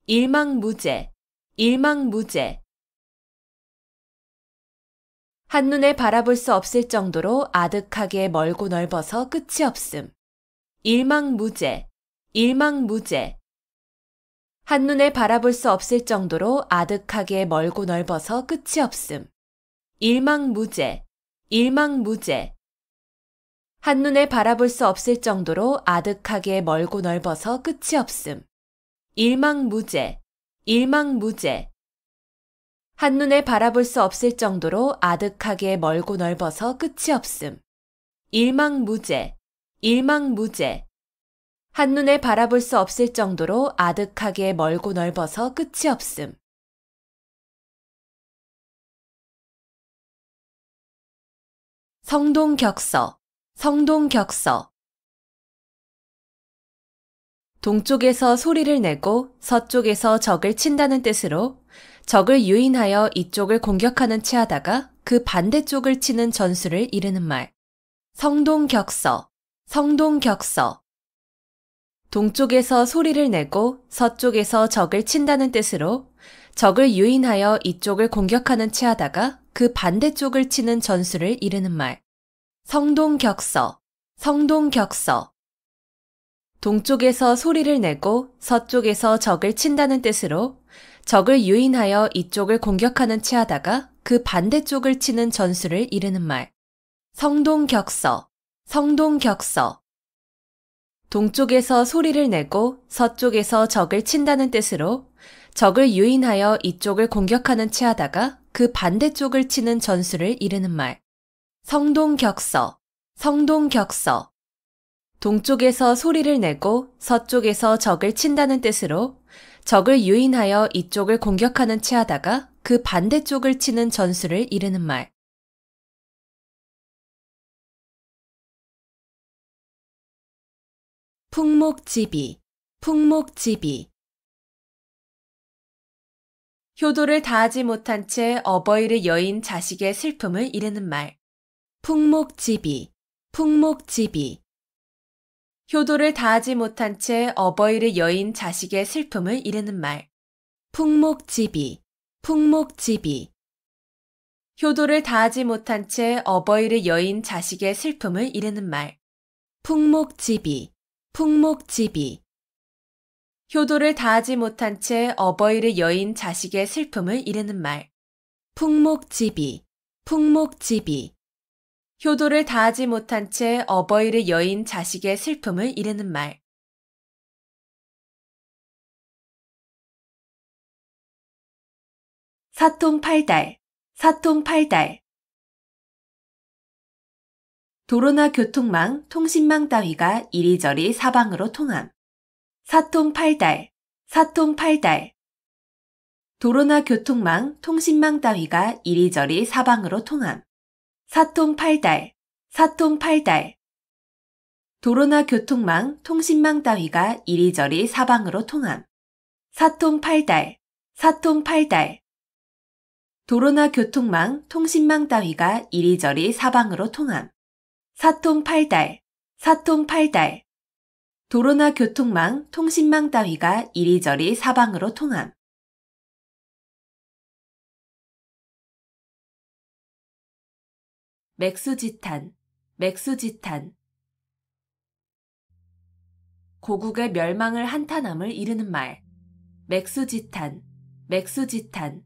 일망무제, 일망무제. 한눈에 바라볼 수 없을 정도로 아득하게 멀고 넓어서 끝이 없음. 일망무제, 일망무제. 한눈에 바라볼 수 없을 정도로 아득하게 멀고 넓어서 끝이 없음. 일망무제, 일망무제. 한눈에 바라볼 수 없을 정도로 아득하게 멀고 넓어서 끝이 없음. 일망무제, 일망무제. 한눈에 바라볼 수 없을 정도로 아득하게 멀고 넓어서 끝이 없음. 일망무제, 일망무제. 한눈에 바라볼 수 없을 정도로 아득하게 멀고 넓어서 끝이 없음. 성동격서, 성동격서. 동쪽에서 소리를 내고 서쪽에서 적을 친다는 뜻으로 적을 유인하여 이쪽을 공격하는 체하다가 그 반대쪽을 치는 전술을 이르는 말. 성동격서, 성동격서. 동쪽에서 소리를 내고 서쪽에서 적을 친다는 뜻으로 적을 유인하여 이쪽을 공격하는 체하다가 그 반대쪽을 치는 전술을 이르는 말. 성동격서, 성동격서. 동쪽에서 소리를 내고 서쪽에서 적을 친다는 뜻으로 적을 유인하여 이쪽을 공격하는 체하다가 그 반대쪽을 치는 전술을 이르는 말. 성동격서, 성동격서. 동쪽에서 소리를 내고 서쪽에서 적을 친다는 뜻으로 적을 유인하여 이쪽을 공격하는 체하다가 그 반대쪽을 치는 전술을 이르는 말. 성동격서, 성동격서. 동쪽에서 소리를 내고 서쪽에서 적을 친다는 뜻으로 적을 유인하여 이쪽을 공격하는 체하다가 그 반대쪽을 치는 전술을 이르는 말. 풍목지비, 풍목지비. 효도를 다하지 못한 채 어버이를 여인 자식의 슬픔을 이르는 말. 풍목지비, 풍목지비. 효도를 다하지 못한 채 어버이를 여인 자식의 슬픔을 이르는 말. 풍목지비, 풍목지비. 효도를 다하지 못한 채 어버이를 여인 자식의 슬픔을 이르는 말. 풍목지비, 풍목지비. 효도를 다하지 못한 채 어버이를 여인 자식의 슬픔을 이르는 말. 풍목지비, 풍목지비. 효도를 다하지 못한 채 어버이를 여인 자식의 슬픔을 이르는 말. 사통팔달, 사통팔달. 도로나 교통망, 통신망 따위가 이리저리 사방으로 통함. 사통팔달, 사통팔달. 도로나 교통망, 통신망 따위가 이리저리 사방으로 통함. 사통팔달, 사통팔달. 도로나 교통망, 통신망 따위가 이리저리 사방으로 통함. 사통팔달, 사통팔달. 도로나 교통망, 통신망 따위가 이리저리 사방으로 통함. 사통팔달, 사통팔달. 도로나 교통망, 통신망 따위가 이리저리 사방으로 통함. 맥수지탄, 맥수지탄. 고국의 멸망을 한탄함을 이르는 말. 맥수지탄, 맥수지탄.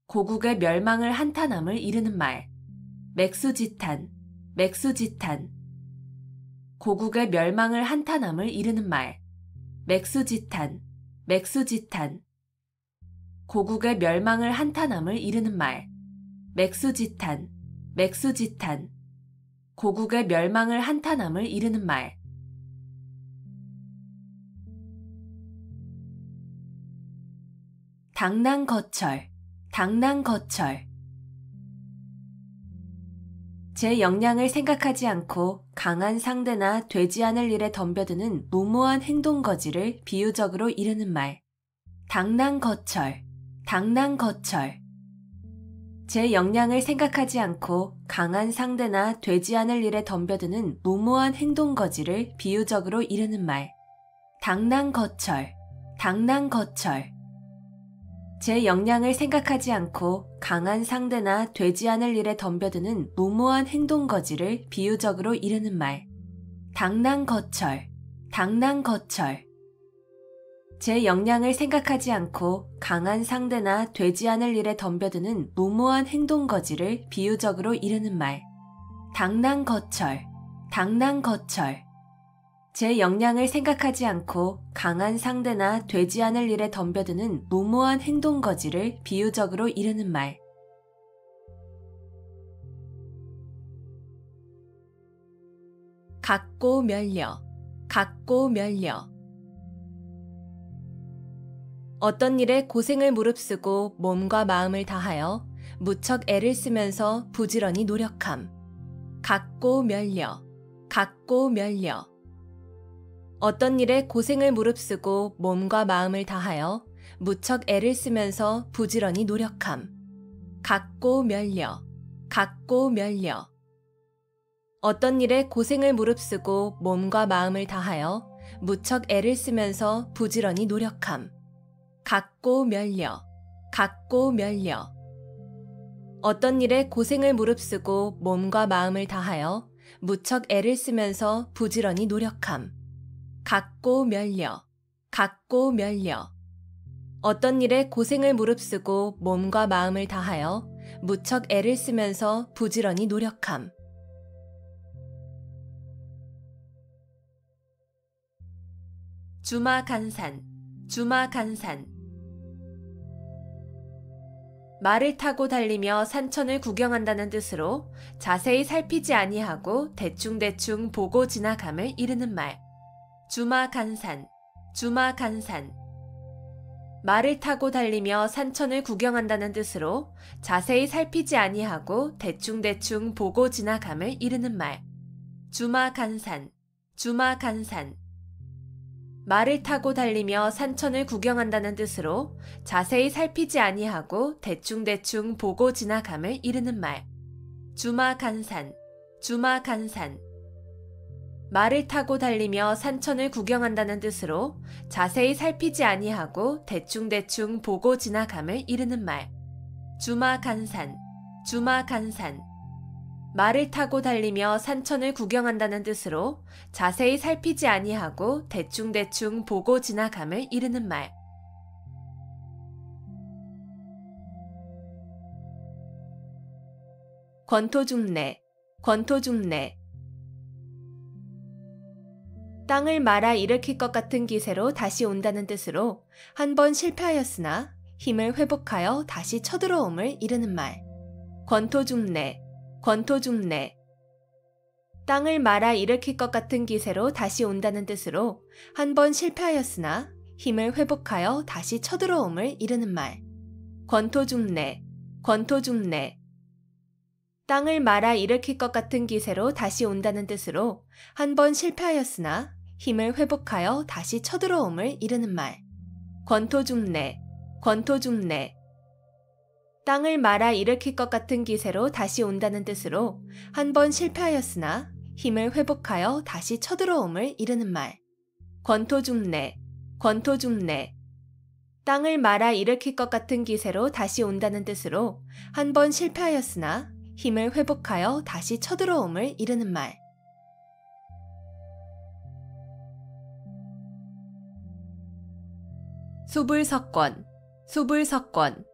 고국의 멸망을 한탄함을 이르는 말. 맥수지탄, 맥수지탄. 고국의 멸망을 한탄함을 이르는 말. 맥수지탄, 맥수지탄. 고국의 멸망을 한탄함을 이르는 말. 맥수지탄, 맥수지탄. 고국의 멸망을 한탄함을 이르는 말. 당난거철, 당난거철. 제 역량을 생각하지 않고 강한 상대나 되지 않을 일에 덤벼드는 무모한 행동거지를 비유적으로 이르는 말. 당난거철, 당난거철. 제 역량을 생각하지 않고 강한 상대나 되지 않을 일에 덤벼드는 무모한 행동거지를 비유적으로 이르는 말. 당난거철, 당난거철. 제 역량을 생각하지 않고 강한 상대나 되지 않을 일에 덤벼드는 무모한 행동거지를 비유적으로 이르는 말. 당난거철, 당난거철. 제 역량을 생각하지 않고 강한 상대나 되지 않을 일에 덤벼드는 무모한 행동거지를 비유적으로 이르는 말. 당난거철, 당난거철. 제 역량을 생각하지 않고 강한 상대나 되지 않을 일에 덤벼드는 무모한 행동거지를 비유적으로 이르는 말. 각고 멸려, 각고 멸려. 어떤 일에 고생을 무릅쓰고 몸과 마음을 다하여 무척 애를 쓰면서 부지런히 노력함. 각고 멸려, 각고 멸려. 어떤 일에 고생을 무릅쓰고 몸과 마음을 다하여 무척 애를 쓰면서 부지런히 노력함. 각고 멸려, 각고 멸려. 어떤 일에 고생을 무릅쓰고 몸과 마음을 다하여 무척 애를 쓰면서 부지런히 노력함. 갖고 면려, 갖고 면려. 어떤 일에 고생을 무릅쓰고 몸과 마음을 다하여 무척 애를 쓰면서 부지런히 노력함. 갖고 면려, 갖고 면려. 어떤 일에 고생을 무릅쓰고 몸과 마음을 다하여 무척 애를 쓰면서 부지런히 노력함. 주마간산, 주마간산. 말을 타고 달리며 산천을 구경한다는 뜻으로 자세히 살피지 아니하고 대충대충 보고 지나감을 이르는 말. 주마간산, 주마간산. 말을 타고 달리며 산천을 구경한다는 뜻으로 자세히 살피지 아니하고 대충대충 보고 지나감을 이르는 말. 주마간산, 주마간산. 말을 타고 달리며 산천을 구경한다는 뜻으로 자세히 살피지 아니하고 대충대충 보고 지나감을 이르는 말. 주마간산, 주마간산. 말을 타고 달리며 산천을 구경한다는 뜻으로 자세히 살피지 아니하고 대충대충 보고 지나감을 이르는 말. 주마간산, 주마간산. 말을 타고 달리며 산천을 구경한다는 뜻으로 자세히 살피지 아니하고 대충대충 보고 지나감을 이르는 말. 권토중래, 권토중래. 땅을 말아 일으킬 것 같은 기세로 다시 온다는 뜻으로 한 번 실패하였으나 힘을 회복하여 다시 쳐들어옴을 이르는 말. 권토중래, 권토중래. 땅을 말아 일으킬 것 같은 기세로 다시 온다는 뜻으로 한 번 실패하였으나 힘을 회복하여 다시 쳐들어옴을 이르는 말. 권토중래, 권토중래. 땅을 말아 일으킬 것 같은 기세로 다시 온다는 뜻으로 한 번 실패하였으나 힘을 회복하여 다시 쳐들어옴을 이르는 말. 권토중래, 권토중래. 땅을 말아 일으킬 것 같은 기세로 다시 온다는 뜻으로 한 번 실패하였으나 힘을 회복하여 다시 쳐들어옴을 이르는 말. 권토중래, 권토중래. 땅을 말아 일으킬 것 같은 기세로 다시 온다는 뜻으로 한 번 실패하였으나 힘을 회복하여 다시 쳐들어옴을 이르는 말. 수불석권, 수불석권.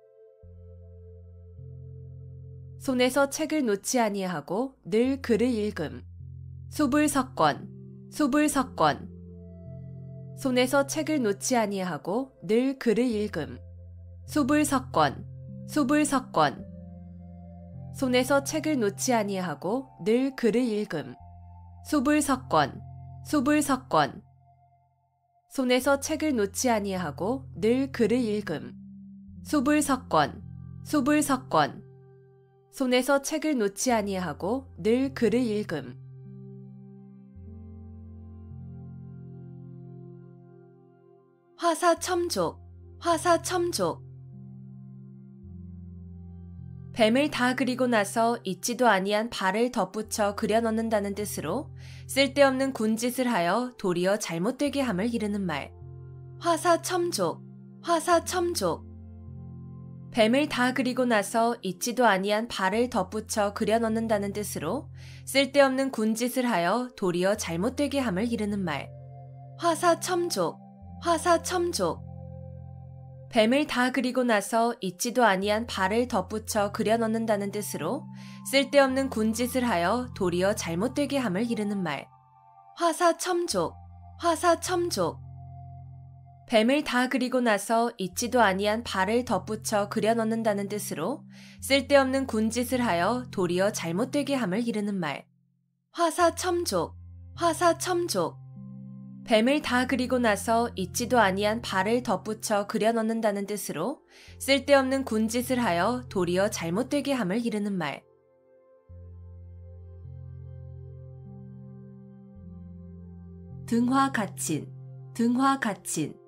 손에서 책을 놓지 아니하고 늘 글을 읽음. 수불석권, 수불석권. 손에서 책을 놓지 아니하고 늘 글을 읽음. 수불석권, 수불석권. 손에서 책을 놓지 아니하고 늘 글을 읽음. 수불석권, 수불석권. 손에서 책을 놓지 아니하고 늘 글을 읽음. 수불석권, 수불석권. 손에서 책을 놓지 아니하고 늘 글을 읽음. 화사첨족, 화사첨족. 뱀을 다 그리고 나서 잊지도 아니한 발을 덧붙여 그려 넣는다는 뜻으로 쓸데없는 군짓을 하여 도리어 잘못되게 함을 이르는 말. 화사첨족, 화사첨족. 뱀을 다 그리고 나서 잊지도 아니한 발을 덧붙여 그려 넣는다는 뜻으로 쓸데없는 군짓을 하여 도리어 잘못되게 함을 이르는 말. 화사첨족, 화사첨족. 뱀을 다 그리고 나서 잊지도 아니한 발을 덧붙여 그려 넣는다는 뜻으로 쓸데없는 군짓을 하여 도리어 잘못되게 함을 이르는 말. 화사첨족, 화사첨족. 뱀을 다 그리고 나서 잊지도 아니한 발을 덧붙여 그려 넣는다는 뜻으로 쓸데없는 군짓을 하여 도리어 잘못되게 함을 이르는 말. 화사첨족, 화사첨족. 뱀을 다 그리고 나서 잊지도 아니한 발을 덧붙여 그려 넣는다는 뜻으로 쓸데없는 군짓을 하여 도리어 잘못되게 함을 이르는 말. 등화가친, 등화가친.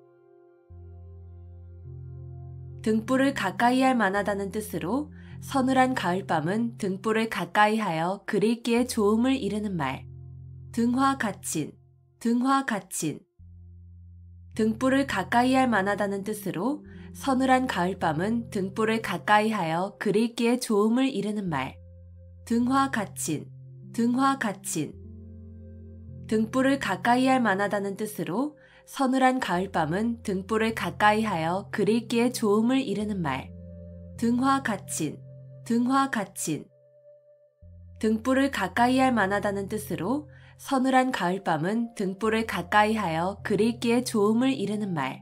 등불을 가까이 할 만하다는 뜻으로 서늘한 가을밤은 등불을 가까이 하여 글 읽기에 좋음을 이르는 말. 등화가친, 등화가친. 등불을 가까이 할 만하다는 뜻으로 서늘한 가을밤은 등불을 가까이 하여 글 읽기에 좋음을 이르는 말. 등화가친, 등화가친. 등불을 가까이 할 만하다는 뜻으로 서늘한 가을밤은 등불을 가까이 하여 글 읽기에 좋음을 이르는 말. 등화가친, 등화가친. 등불을 가까이 할 만하다는 뜻으로 서늘한 가을밤은 등불을 가까이 하여 글 읽기에 좋음을 이르는 말.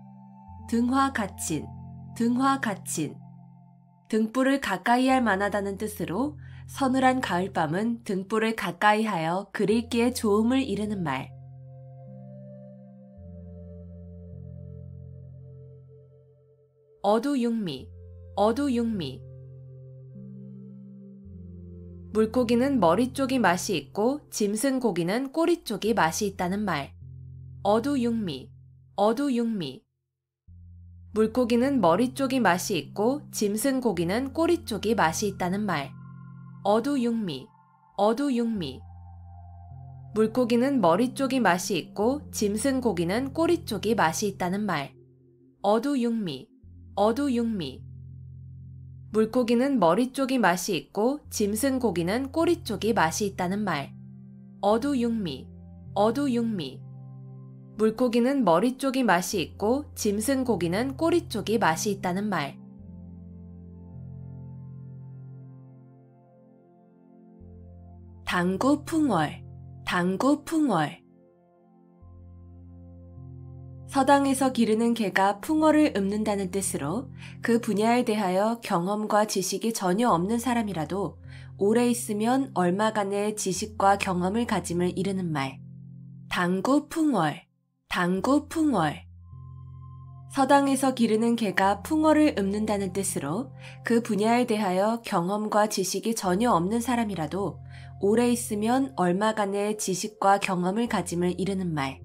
등화가친, 등화가친. 등불을 가까이 할 만하다는 뜻으로 서늘한 가을밤은 등불을 가까이 하여 글 읽기에 좋음을 이르는 말. 어두육미, 어두육미. 물고기는 머리 쪽이 맛이 있고 짐승고기는 꼬리 쪽이 맛이 있다는 말. 어두육미, 어두육미. 물고기는 머리 쪽이 맛이 있고 짐승고기는 꼬리 쪽이 맛이 있다는 말. 어두육미, 어두육미. 물고기는 머리 쪽이 맛이 있고 짐승고기는 꼬리 쪽이 맛이 있다는 말. 어두육미, 어두육미. 물고기는 머리 쪽이 맛이 있고 짐승고기는 꼬리 쪽이 맛이 있다는 말. 어두육미, 어두육미. 물고기는 머리 쪽이 맛이 있고 짐승고기는 꼬리 쪽이 맛이 있다는 말. 당구풍월, 당구풍월. 서당에서 기르는 개가 풍어를 읊는다는 뜻으로 그 분야에 대하여 경험과 지식이 전혀 없는 사람이라도 오래 있으면 얼마간의 지식과 경험을 가짐을 이르는 말. 당구풍월, 당구풍월. 서당에서 기르는 개가 풍어를 읊는다는 뜻으로 그 분야에 대하여 경험과 지식이 전혀 없는 사람이라도 오래 있으면 얼마간의 지식과 경험을 가짐을 이르는 말.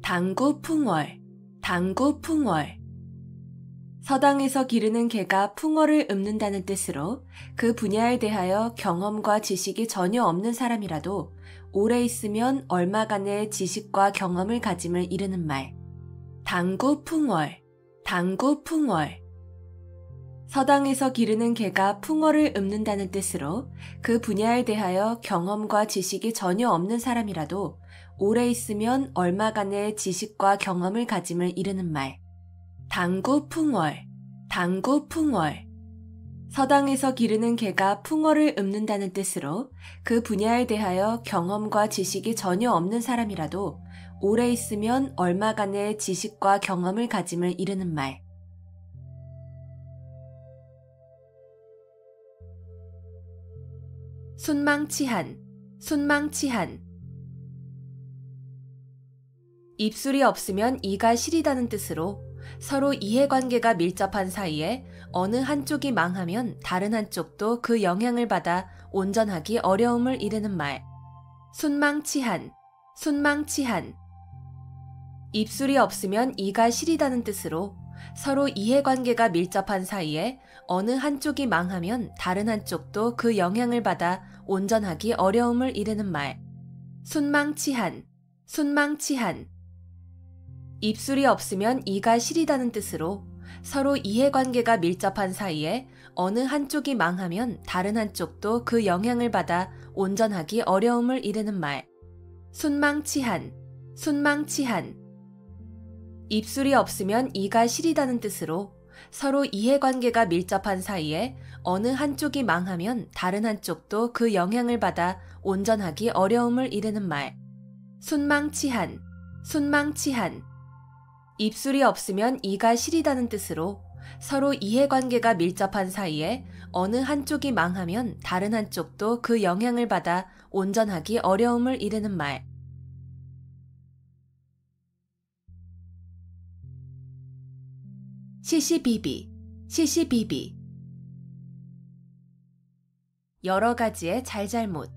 당구풍월, 당구풍월. 서당에서 기르는 개가 풍어를 읊는다는 뜻으로 그 분야에 대하여 경험과 지식이 전혀 없는 사람이라도 오래 있으면 얼마간의 지식과 경험을 가짐을 이르는 말. 당구풍월, 당구풍월. 서당에서 기르는 개가 풍어를 읊는다는 뜻으로 그 분야에 대하여 경험과 지식이 전혀 없는 사람이라도 오래 있으면 얼마간의 지식과 경험을 가짐을 이르는 말. 당구풍월, 당구풍월. 서당에서 기르는 개가 풍어를 읊는다는 뜻으로 그 분야에 대하여 경험과 지식이 전혀 없는 사람이라도 오래 있으면 얼마간의 지식과 경험을 가짐을 이르는 말. 순망치한, 순망치한. 입술이 없으면 이가 시리다는 뜻으로 서로 이해관계가 밀접한 사이에 어느 한쪽이 망하면 다른 한쪽도 그 영향을 받아 온전하기 어려움을 이르는 말. 순망치한, 순망치한. 입술이 없으면 이가 시리다는 뜻으로 서로 이해관계가 밀접한 사이에 어느 한쪽이 망하면 다른 한쪽도 그 영향을 받아 온전하기 어려움을 이르는 말. 순망치한, 순망치한. 입술이 없으면 이가 시리다는 뜻으로 서로 이해관계가 밀접한 사이에 어느 한쪽이 망하면 다른 한쪽도 그 영향을 받아 온전하기 어려움을 이르는 말. 순망치한, 순망치한. 입술이 없으면 이가 시리다는 뜻으로 서로 이해관계가 밀접한 사이에 어느 한쪽이 망하면 다른 한쪽도 그 영향을 받아 온전하기 어려움을 이르는 말. 순망치한, 순망치한. 입술이 없으면 이가 시리다는 뜻으로 서로 이해관계가 밀접한 사이에 어느 한쪽이 망하면 다른 한쪽도 그 영향을 받아 온전하기 어려움을 이르는 말. 시시비비, 시시비비. 여러 가지의 잘잘못.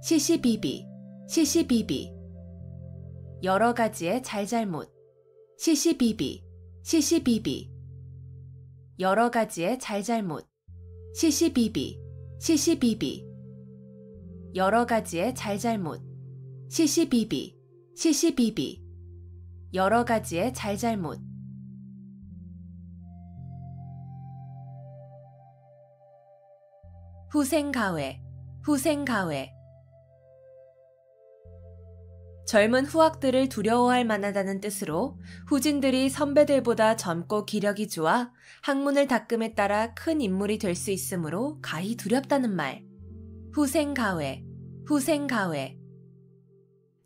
시시비비, 시시비비. 여러 가지의 잘잘못. 시시비비, 시시비비. 여러 가지의 잘잘못. 시시비비, 시시비비. 여러 가지의 잘잘못. 시시비비, 시시비비. 여러 가지의 잘잘못. 후생가회, 후생가회. 젊은 후학들을 두려워할 만하다는 뜻으로 후진들이 선배들보다 젊고 기력이 좋아 학문을 닦음에 따라 큰 인물이 될 수 있으므로 가히 두렵다는 말. 후생가회, 후생가회.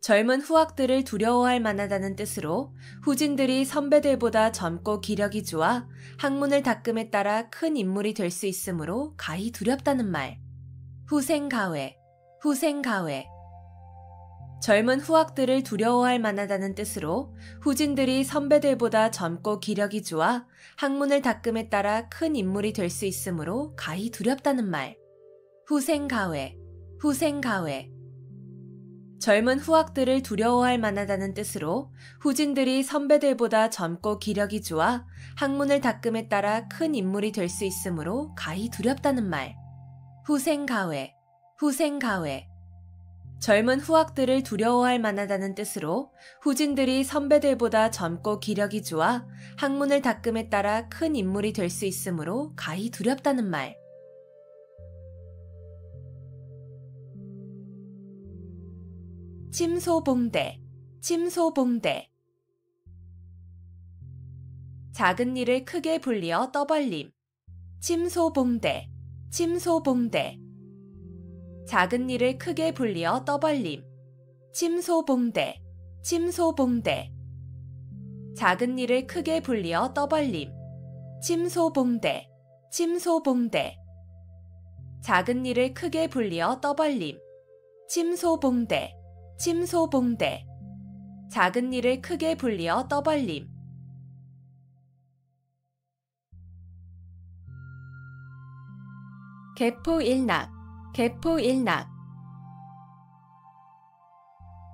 젊은 후학들을 두려워할 만하다는 뜻으로 후진들이 선배들보다 젊고 기력이 좋아 학문을 닦음에 따라 큰 인물이 될 수 있으므로 가히 두렵다는 말. 후생가회, 후생가회. 젊은 후학들을 두려워할 만하다는 뜻으로 후진들이 선배들보다 젊고 기력이 좋아 학문을 닦음에 따라 큰 인물이 될 수 있으므로 가히 두렵다는 말. 후생가회, 후생가회. 젊은 후학들을 두려워할 만하다는 뜻으로 후진들이 선배들보다 젊고 기력이 좋아 학문을 닦음에 따라 큰 인물이 될 수 있으므로 가히 두렵다는 말. 후생가회, 후생가회. 젊은 후학들을 두려워할 만하다는 뜻으로 후진들이 선배들보다 젊고 기력이 좋아 학문을 닦음에 따라 큰 인물이 될 수 있으므로 가히 두렵다는 말. 침소봉대, 침소봉대. 작은 일을 크게 불리어 떠벌림. 침소봉대, 침소봉대. 작은 일을 크게 불리어 떠벌림. 침소봉대, 침소봉대. 작은 일을 크게 불리어 떠벌림. 침소봉대, 침소봉대. 작은 일을 크게 불리어 떠벌림. 침소봉대, 침소봉대. 작은 일을 크게 불리어 떠벌림. 개포일낙, 개포일낙.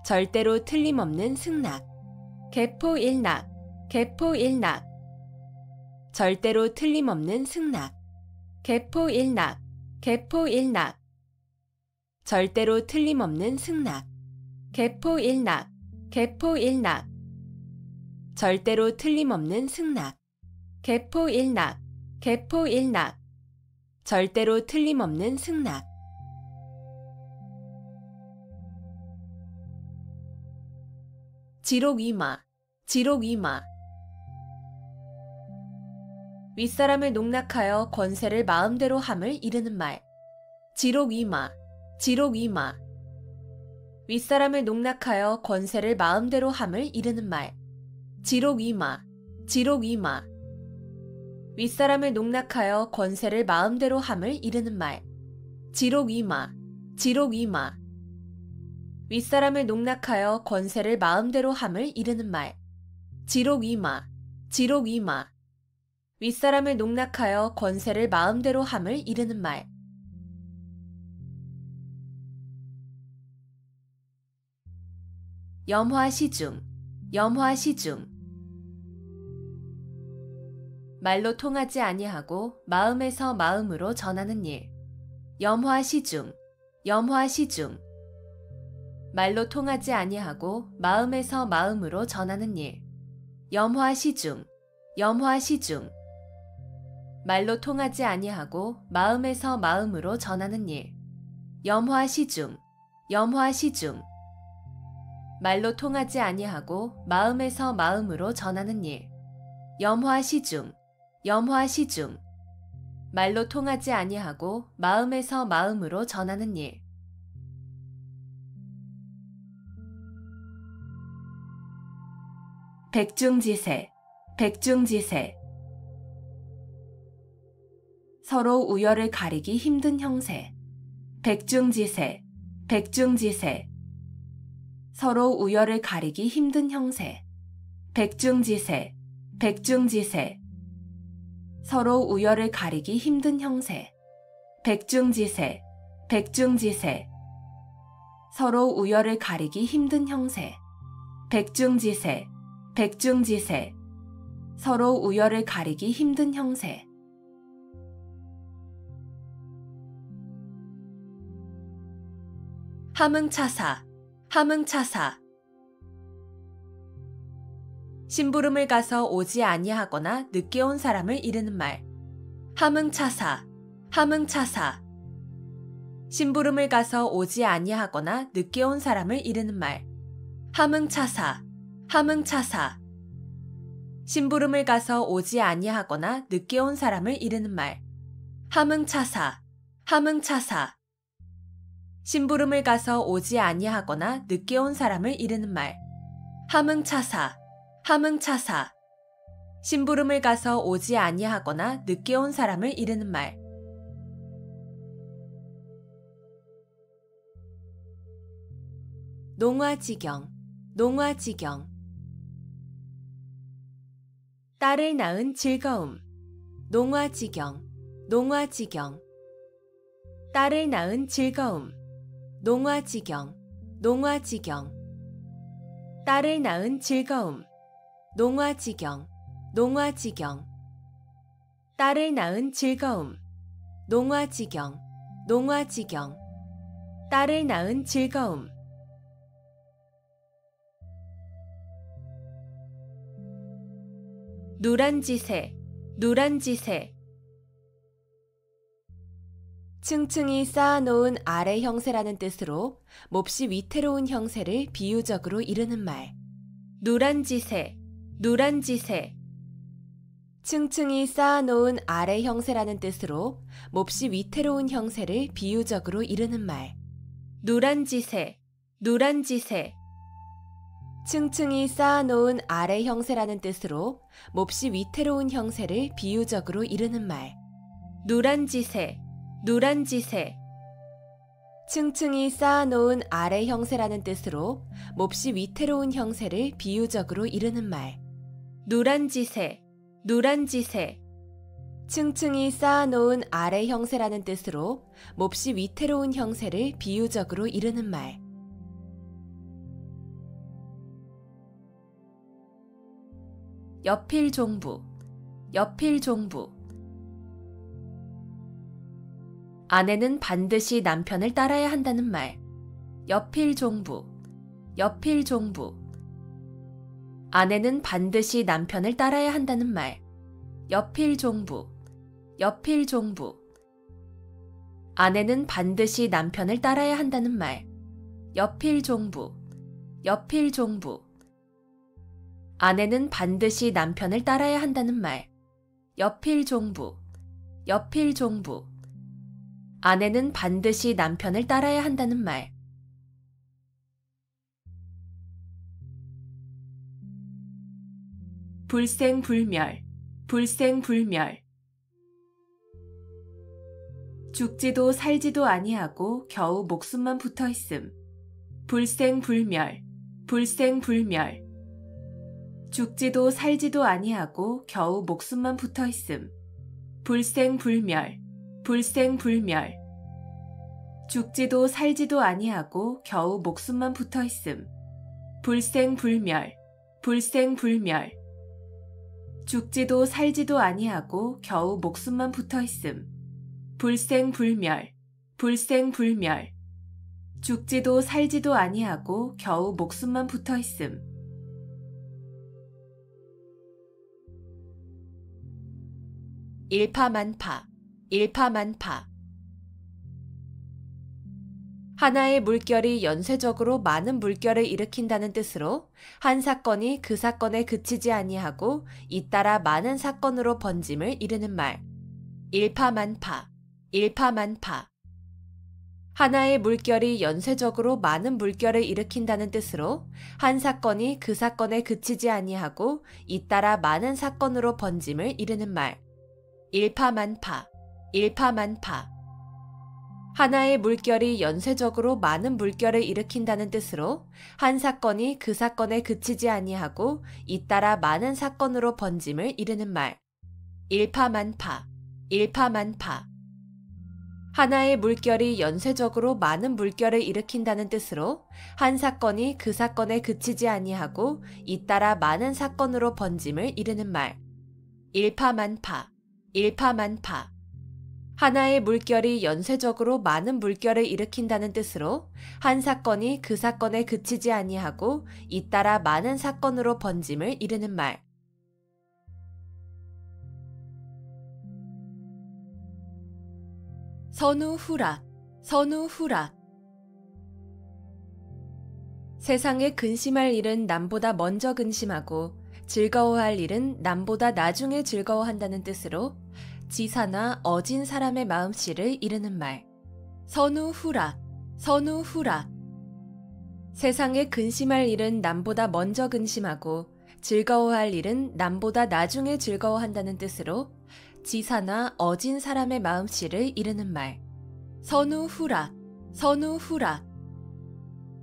절대로 틀림없는 승낙. 개포일낙, 개포일낙. 절대로 틀림없는 승낙. 개포일낙, 개포일낙. 절대로 틀림없는 승낙. 개포일낙, 개포일낙. 절대로 틀림없는 승낙. 개포일낙, 개포일낙. 절대로 틀림없는 승낙. 지록이마, 지록이마. 윗사람을 농락하여 권세를 마음대로 함을 이르는 말. 지록이마, 지록이마. 윗사람을 농락하여 권세를 마음대로 함을 이르는 말. 지록이마, 지록이마. 윗사람을 농락하여 권세를 마음대로 함을 이르는 말. 지록이마, 지록이마. 윗사람을 농락하여 권세를 마음대로 함을 이르는 말. 지록이마, 지록이마. 윗사람을 농락하여 권세를 마음대로 함을 이르는 말. 염화시중, 염화시중. 말로 통하지 아니하고 마음에서 마음으로 전하는 일. 염화시중, 염화시중. 말로 통하지 아니하고 마음에서 마음으로 전하는 일. 염화시중, 염화시중. 말로 통하지 아니하고 마음에서 마음으로 전하는 일. 염화시중, 염화시중. 말로 통하지 아니하고 마음에서 마음으로 전하는 일. 염화시중, 염화시중. 말로 통하지 아니하고 마음에서 마음으로 전하는 일. 백중지세, 백중지세. 서로 우열을 가리기 힘든 형세. 백중지세, 백중지세. 서로 우열을 가리기 힘든 형세. 백중지세, 백중지세. 서로 우열을 가리기 힘든 형세. 백중지세, 백중지세. 서로 우열을 가리기 힘든 형세. 백중지세, 백중지세. 서로 우열을 가리기 힘든 형세. 함흥차사, 함흥차사. 심부름을 가서 오지 아니하거나 늦게 온 사람을 이르는 말. 함흥차사, 함흥차사. 심부름을 가서 오지 아니하거나 늦게 온 사람을 이르는 말. 함흥차사, 함흥차사. 심부름을 가서 오지 아니하거나 늦게 온 사람을 이르는 말. 함흥차사, 함흥차사. 심부름을 가서 오지 아니하거나 늦게 온 사람을 이르는 말. 함흥차사, 함흥차사. 심부름을 가서 오지 아니하거나 늦게 온 사람을 이르는 말. 농화지경, 농화지경. 딸을 낳은 즐거움. 농화지경, 농화지경. 딸을 낳은 즐거움. 농화지경, 농화지경. 딸을 낳은 즐거움. 농화지경, 농화지경. 딸을 낳은 즐거움. 농화지경, 농화지경. 딸을 낳은 즐거움. 누란지새, 누란지새. 층층이 쌓아놓은 아래 형세라는 뜻으로 몹시 위태로운 형세를 비유적으로 이르는 말. 누란지새, 누란지새. 층층이 쌓아놓은 아래 형세라는 뜻으로 몹시 위태로운 형세를 비유적으로 이르는 말. 누란지새, 누란지새. 층층이 쌓아놓은 아래 형세라는 뜻으로 몹시 위태로운 형세를 비유적으로 이르는 말. 누란지새, 누란지새. 층층이 쌓아놓은 아래 형세라는 뜻으로 몹시 위태로운 형세를 비유적으로 이르는 말. 누란지새, 누란지새. 층층이 쌓아놓은 아래 형세라는 뜻으로 몹시 위태로운 형세를 비유적으로 이르는 말. 여필종부, 여필종부. 아내는 반드시 남편을 따라야 한다는 말. 여필종부, 여필종부. 아내는 반드시 남편을 따라야 한다는 말. 여필종부, 여필종부. 아내는 반드시 남편을 따라야 한다는 말. 여필종부, 여필종부. 아내는 반드시 남편을 따라야 한다는 말. 여필종부, 여필종부. 아내는 반드시 남편을 따라야 한다는 말. 불생불멸, 불생불멸. 죽지도 살지도 아니하고 겨우 목숨만 붙어있음. 불생불멸, 불생불멸. 죽지도 살지도 아니하고 겨우 목숨만 붙어있음. 불생불멸, 불생불멸. 죽지도 살지도 아니하고 겨우 목숨만 붙어있음. 불생불멸, 불생불멸. 죽지도 살지도 아니하고 겨우 목숨만 붙어있음. 불생불멸, 불생불멸. 죽지도 살지도 아니하고 겨우 목숨만 붙어있음. 일파만파, 일파만파. 하나의 물결이 연쇄적으로 많은 물결을 일으킨다는 뜻으로 한 사건이 그 사건에 그치지 아니하고 잇따라 많은 사건으로 번짐을 이르는 말. 일파만파, 일파만파. 하나의 물결이 연쇄적으로 많은 물결을 일으킨다는 뜻으로 한 사건이 그 사건에 그치지 아니하고 잇따라 많은 사건으로 번짐을 이르는 말. 일파만파, 일파만파. 하나의 물결이 연쇄적으로 많은 물결을 일으킨다는 뜻으로 한 사건이 그 사건에 그치지 아니하고 잇따라 많은 사건으로 번짐을 이르는 말. 일파만파, 일파만파. 하나의 물결이 연쇄적으로 많은 물결을 일으킨다는 뜻으로 한 사건이 그 사건에 그치지 아니하고 잇따라 많은 사건으로 번짐을 이르는 말. 일파만파, 일파만파. 하나의 물결이 연쇄적으로 많은 물결을 일으킨다는 뜻으로 한 사건이 그 사건에 그치지 아니하고 잇따라 많은 사건으로 번짐을 이르는 말. 선우후락, 선우후락. 세상에 근심할 일은 남보다 먼저 근심하고 즐거워할 일은 남보다 나중에 즐거워한다는 뜻으로 지사나 어진 사람의 마음씨를 이르는 말. 선우후락, 선우후락. 세상에 근심할 일은 남보다 먼저 근심하고 즐거워할 일은 남보다 나중에 즐거워한다는 뜻으로 지사나 어진 사람의 마음씨를 이르는 말. 선우후락, 선우후락.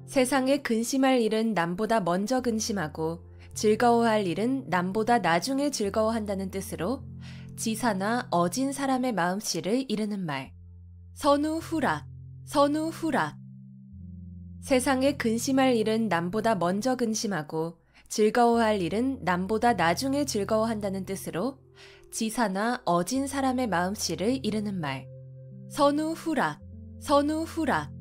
세상에 근심할 일은 남보다 먼저 근심하고 즐거워할 일은 남보다 나중에 즐거워한다는 뜻으로 지사나 어진 사람의 마음씨를 이르는 말. 선우후락, 선우후락. 세상에 근심할 일은 남보다 먼저 근심하고 즐거워할 일은 남보다 나중에 즐거워한다는 뜻으로 지사나 어진 사람의 마음씨를 이르는 말. 선우후락, 선우후락.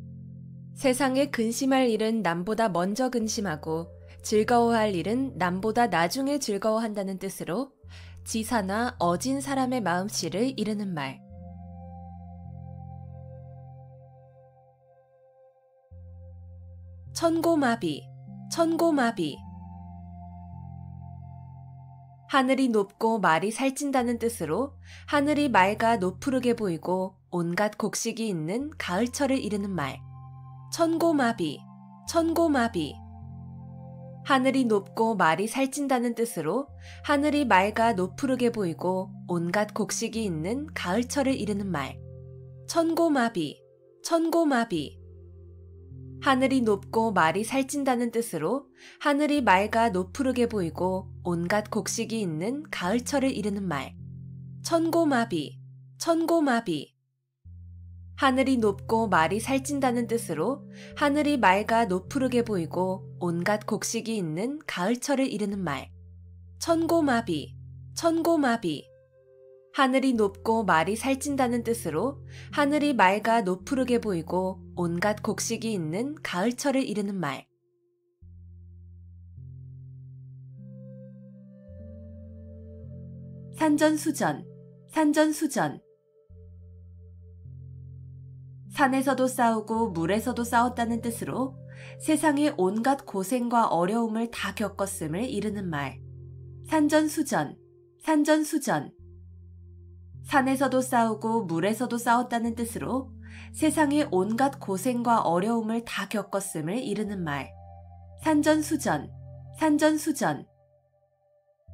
세상에 근심할 일은 남보다 먼저 근심하고 즐거워할 일은 남보다 나중에 즐거워한다는 뜻으로 지사나 어진 사람의 마음씨를 이르는 말. 천고마비, 천고마비. 하늘이 높고 말이 살찐다는 뜻으로 하늘이 맑아 노푸르게 보이고 온갖 곡식이 있는 가을철을 이르는 말. 천고마비, 천고마비. 하늘이 높고 말이 살찐다는 뜻으로 하늘이 맑아 노푸르게 보이고 온갖 곡식이 있는 가을철을 이르는 말. 천고마비, 천고마비. 하늘이 높고 말이 살찐다는 뜻으로 하늘이 맑아 노푸르게 보이고 온갖 곡식이 있는 가을철을 이르는 말. 천고마비, 천고마비. 하늘이 높고 말이 살찐다는 뜻으로 하늘이 맑아 노푸르게 보이고 온갖 곡식이 있는 가을철을 이르는 말. 천고마비, 천고마비. 하늘이 높고 말이 살찐다는 뜻으로 하늘이 맑아 노푸르게 보이고 온갖 곡식이 있는 가을철을 이르는 말. 산전수전, 산전수전. 산에서도 싸우고 물에서도 싸웠다는 뜻으로 세상의 온갖 고생과 어려움을 다 겪었음을 이르는 말. 산전수전, 산전수전. 산에서도 싸우고 물에서도 싸웠다는 뜻으로 세상의 온갖 고생과 어려움을 다 겪었음을 이르는 말. 산전수전, 산전수전.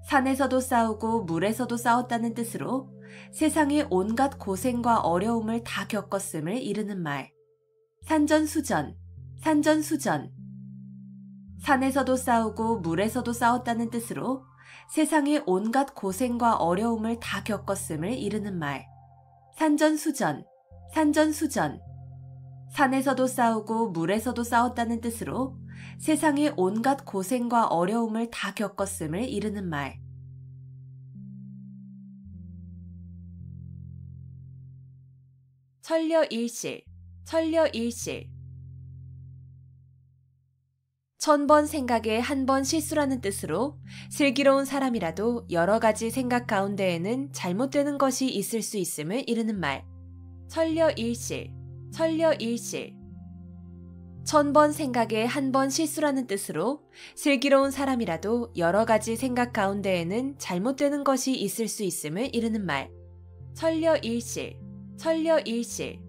산에서도 싸우고 물에서도 싸웠다는 뜻으로 세상의 온갖 고생과 어려움을 다 겪었음을 이르는 말. 산전수전, 산전수전. 산에서도 싸우고 물에서도 싸웠다는 뜻으로 세상의 온갖 고생과 어려움을 다 겪었음을 이르는 말. 산전수전, 산전수전. 산에서도 싸우고 물에서도 싸웠다는 뜻으로 세상의 온갖 고생과 어려움을 다 겪었음을 이르는 말. 천려일실, 천려일실. 천번 생각에 한 번 실수라는 뜻으로 슬기로운 사람이라도 여러 가지 생각 가운데에는 잘못되는 것이 있을 수 있음을 이르는 말. 천려일실, 천려일실. 천번 생각에 한 번 실수라는 뜻으로 슬기로운 사람이라도 여러 가지 생각 가운데에는 잘못되는 것이 있을 수 있음을 이르는 말. 천려일실, 천려일실.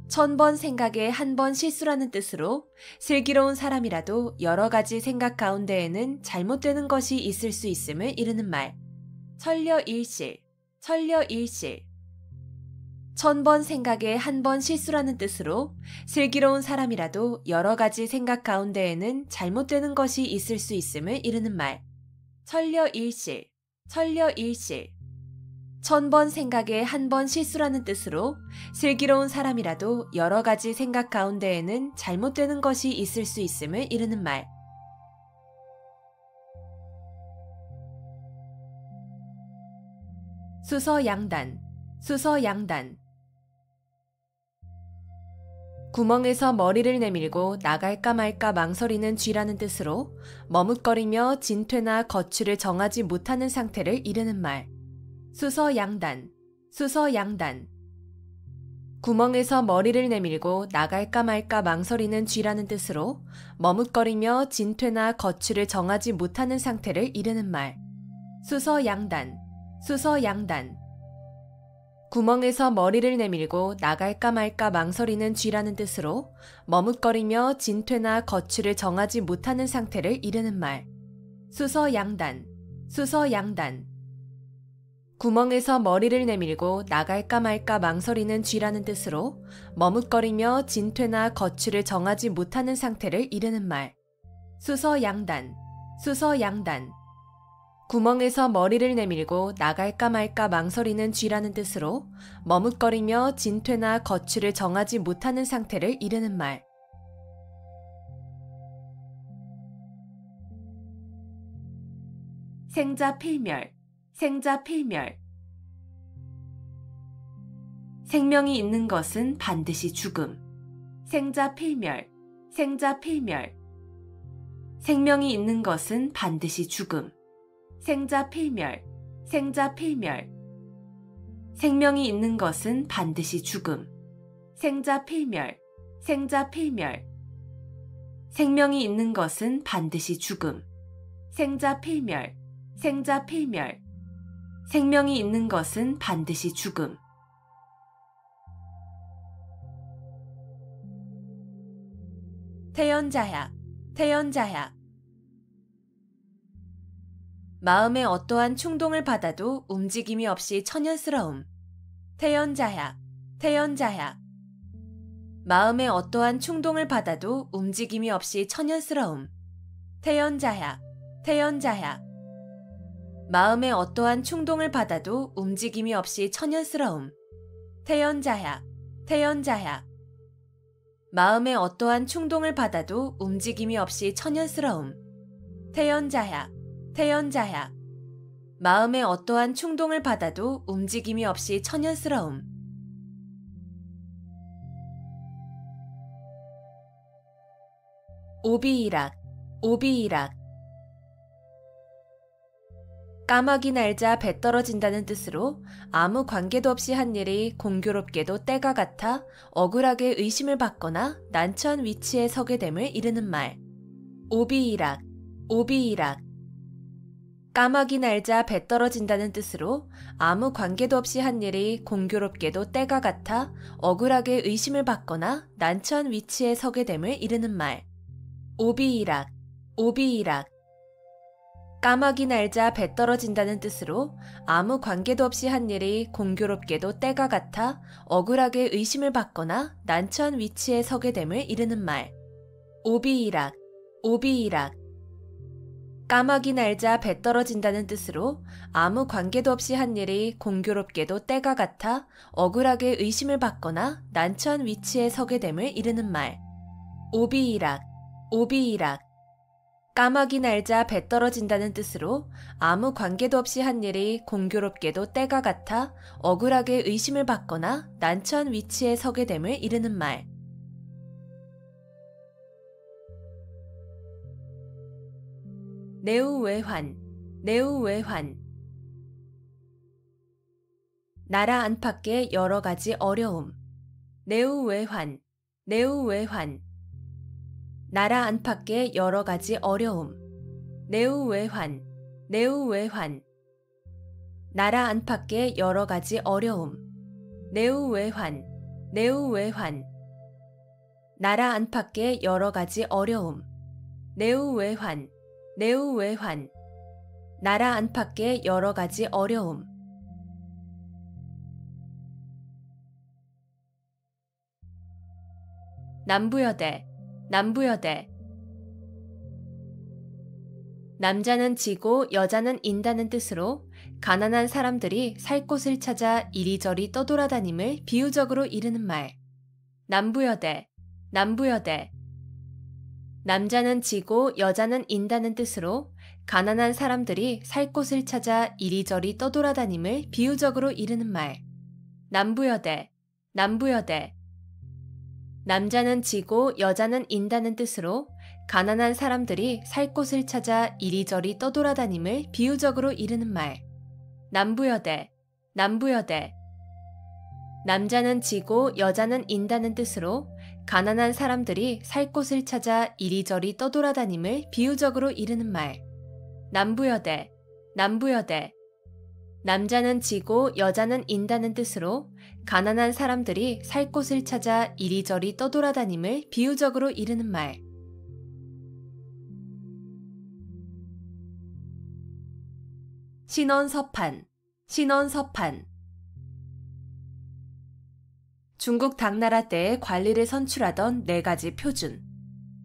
천번 생각에 한 번 실수라는 뜻으로 슬기로운 사람이라도 여러 가지 생각 가운데에는 잘못되는 것이 있을 수 있음을 이르는 말. 천려일실, 천려일실. 천번 생각에 한 번 실수라는 뜻으로 슬기로운 사람이라도 여러 가지 생각 가운데에는 잘못되는 것이 있을 수 있음을 이르는 말. 천려일실, 천려일실. 천번 생각에 한 번 실수라는 뜻으로 슬기로운 사람이라도 여러 가지 생각 가운데에는 잘못되는 것이 있을 수 있음을 이르는 말. 수서양단, 수서양단. 구멍에서 머리를 내밀고 나갈까 말까 망설이는 쥐라는 뜻으로 머뭇거리며 진퇴나 거취를 정하지 못하는 상태를 이르는 말. 수서양단, 수서양단. 구멍에서 머리를 내밀고 나갈까 말까 망설이는 쥐라는 뜻으로 머뭇거리며 진퇴나 거취를 정하지 못하는 상태를 이르는 말. 수서양단, 수서양단. 구멍에서 머리를 내밀고 나갈까 말까 망설이는 쥐라는 뜻으로 머뭇거리며 진퇴나 거취를 정하지 못하는 상태를 이르는 말. 수서양단, 수서양단. 구멍에서 머리를 내밀고 나갈까 말까 망설이는 쥐라는 뜻으로 머뭇거리며 진퇴나 거취를 정하지 못하는 상태를 이르는 말. 수서양단, 수서양단. 구멍에서 머리를 내밀고 나갈까 말까 망설이는 쥐라는 뜻으로 머뭇거리며 진퇴나 거취를 정하지 못하는 상태를 이르는 말. 생자필멸, 생자필멸. 생명이 있는 것은 반드시 죽음. 생자필멸, 생자필멸. 생명이 있는 것은 반드시 죽음. 생자필멸, 생자필멸. 생명이 있는 것은 반드시 죽음. 생자필멸, 생자필멸. 생명이 있는 것은 반드시 죽음. 생자필멸, 생자필멸. 생명이 있는 것은 반드시 죽음. 태연자약, 태연자약. 마음에 어떠한 충동을 받아도 움직임이 없이 천연스러움. 태연자약, 태연자약. 마음에 어떠한 충동을 받아도 움직임이 없이 천연스러움. 태연자약, 태연자약. 마음에 어떠한 충동을 받아도 움직임이 없이 천연스러움. 태연자약, 태연자약. 마음에 어떠한 충동을 받아도 움직임이 없이 천연스러움. 태연자약, 태연자약. 마음에 어떠한 충동을 받아도 움직임이 없이 천연스러움. 오비이락, 오비이락. 까마귀 날자 배 떨어진다는 뜻으로 아무 관계도 없이 한 일이 공교롭게도 때가 같아 억울하게 의심을 받거나 난처한 위치에 서게 됨을 이르는 말. 오비이락, 오비이락. 까마귀 날자 배 떨어진다는 뜻으로 아무 관계도 없이 한 일이 공교롭게도 때가 같아 억울하게 의심을 받거나 난처한 위치에 서게 됨을 이르는 말. 오비이락, 오비이락. 까마귀 날자 배 떨어진다는 뜻으로 아무 관계도 없이 한 일이 공교롭게도 때가 같아 억울하게 의심을 받거나 난처한 위치에 서게 됨을 이르는 말. 오비이락, 오비이락. 까마귀 날자 배 떨어진다는 뜻으로 아무 관계도 없이 한 일이 공교롭게도 때가 같아 억울하게 의심을 받거나 난처한 위치에 서게 됨을 이르는 말. 오비이락, 오비이락. 까마귀 날자 배 떨어진다는 뜻으로 아무 관계도 없이 한 일이 공교롭게도 때가 같아 억울하게 의심을 받거나 난처한 위치에 서게 됨을 이르는 말. 내우외환, 내우외환. 나라 안팎의 여러 가지 어려움. 내우외환, 내우외환. 나라 안팎의 여러 가지 어려움. 내우외환, 내우외환. 나라 안팎의 여러 가지 어려움. 내우외환, 내우외환. 나라 안팎의 여러 가지 어려움. 내우외환, 내우외환. 나라 안팎의 여러 가지 어려움. 남부여대, 남부여대. 남자는 지고 여자는 인다는 뜻으로 가난한 사람들이 살 곳을 찾아 이리저리 떠돌아다님을 비유적으로 이르는 말. 남부여대, 남부여대. 남자는 지고 여자는 인다는 뜻으로 가난한 사람들이 살 곳을 찾아 이리저리 떠돌아다님을 비유적으로 이르는 말. 남부여대, 남부여대. 남자는 지고 여자는 인다는 뜻으로 가난한 사람들이 살 곳을 찾아 이리저리 떠돌아다님을 비유적으로 이르는 말. 남부여대, 남부여대. 남자는 지고 여자는 인다는 뜻으로 가난한 사람들이 살 곳을 찾아 이리저리 떠돌아다님을 비유적으로 이르는 말. 남부여대, 남부여대. 남자는 지고 여자는 인다는 뜻으로 가난한 사람들이 살 곳을 찾아 이리저리 떠돌아다님을 비유적으로 이르는 말. 신원서판, 신원서판. 중국 당나라 때의 관리를 선출하던 4가지 표준.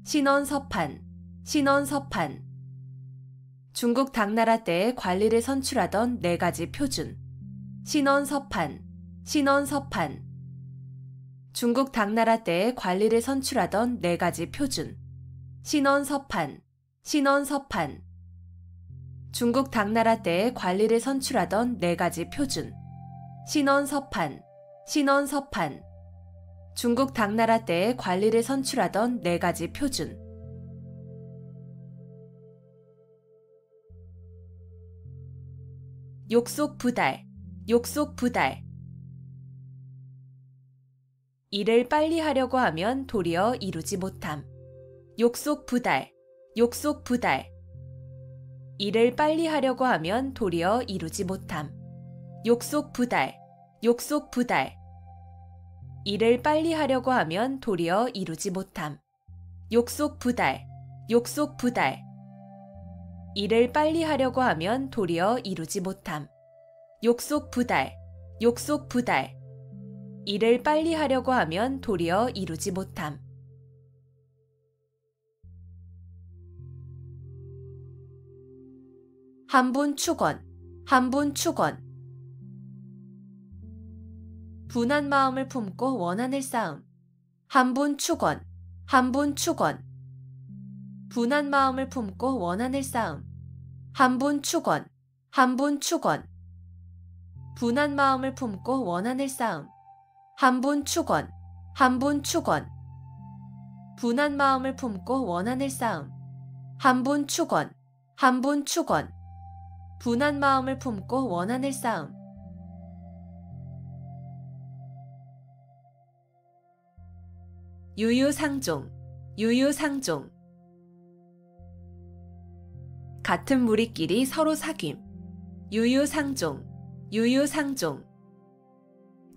신원서판, 신원서판. 중국 당나라 때의 관리를 선출하던 4가지 표준. 신원서판, 신원서판. 중국 당나라 때의 관리를 선출하던 4가지 표준. 신원서판, 신원서판. 중국 당나라 때의 관리를 선출하던 4가지 표준. 신원서판, 신원서판. 중국 당나라 때의 관리를 선출하던 4가지 표준. 욕속부달, 욕속부달. 일을 빨리 하려고 하면 도리어 이루지 못함. 욕속부달, 욕속부달. 일을 빨리 하려고 하면 도리어 이루지 못함. 욕속부달, 욕속부달. 일을 빨리 하려고 하면 도리어 이루지 못함. 욕속부달, 욕속부달. 일을 빨리 하려고 하면 도리어 이루지 못함. 욕속부달, 욕속부달. 일을 빨리 하려고 하면 도리어 이루지 못함. 한본축원, 한본축원. 분한 마음을 품고 원한을 쌓음. 한본축원, 한본축원. 분한 마음을 품고 원한을 쌓음. 한본축원, 한본축원. 분한 마음을 품고 원한을 쌓음. 한본축원, 한본축원. 분한 마음을 품고 원한을 쌓음. 한본축원, 한본축원. 분한 마음을 품고 원한을 쌓음. 유유상종, 유유상종. 같은 무리끼리 서로 사귐. 유유상종, 유유상종.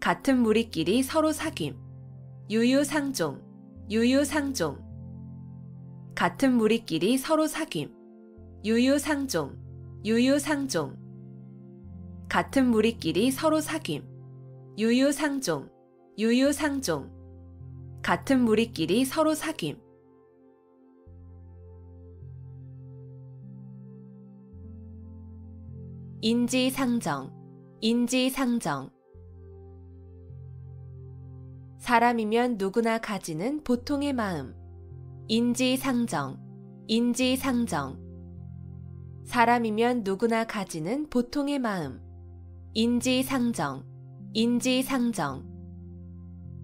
같은 무리끼리 서로 사귐. 유유상종, 유유상종. 같은 무리끼리 서로 사귐. 유유상종, 유유상종. 같은 무리끼리 서로 사귐. 유유상종, 유유상종. 같은 무리끼리 서로 사귐. 인지상정, 인지상정. 사람이면 누구나 가지는 보통의 마음. 인지상정, 인지상정. 사람이면 누구나 가지는 보통의 마음. 인지상정, 인지상정.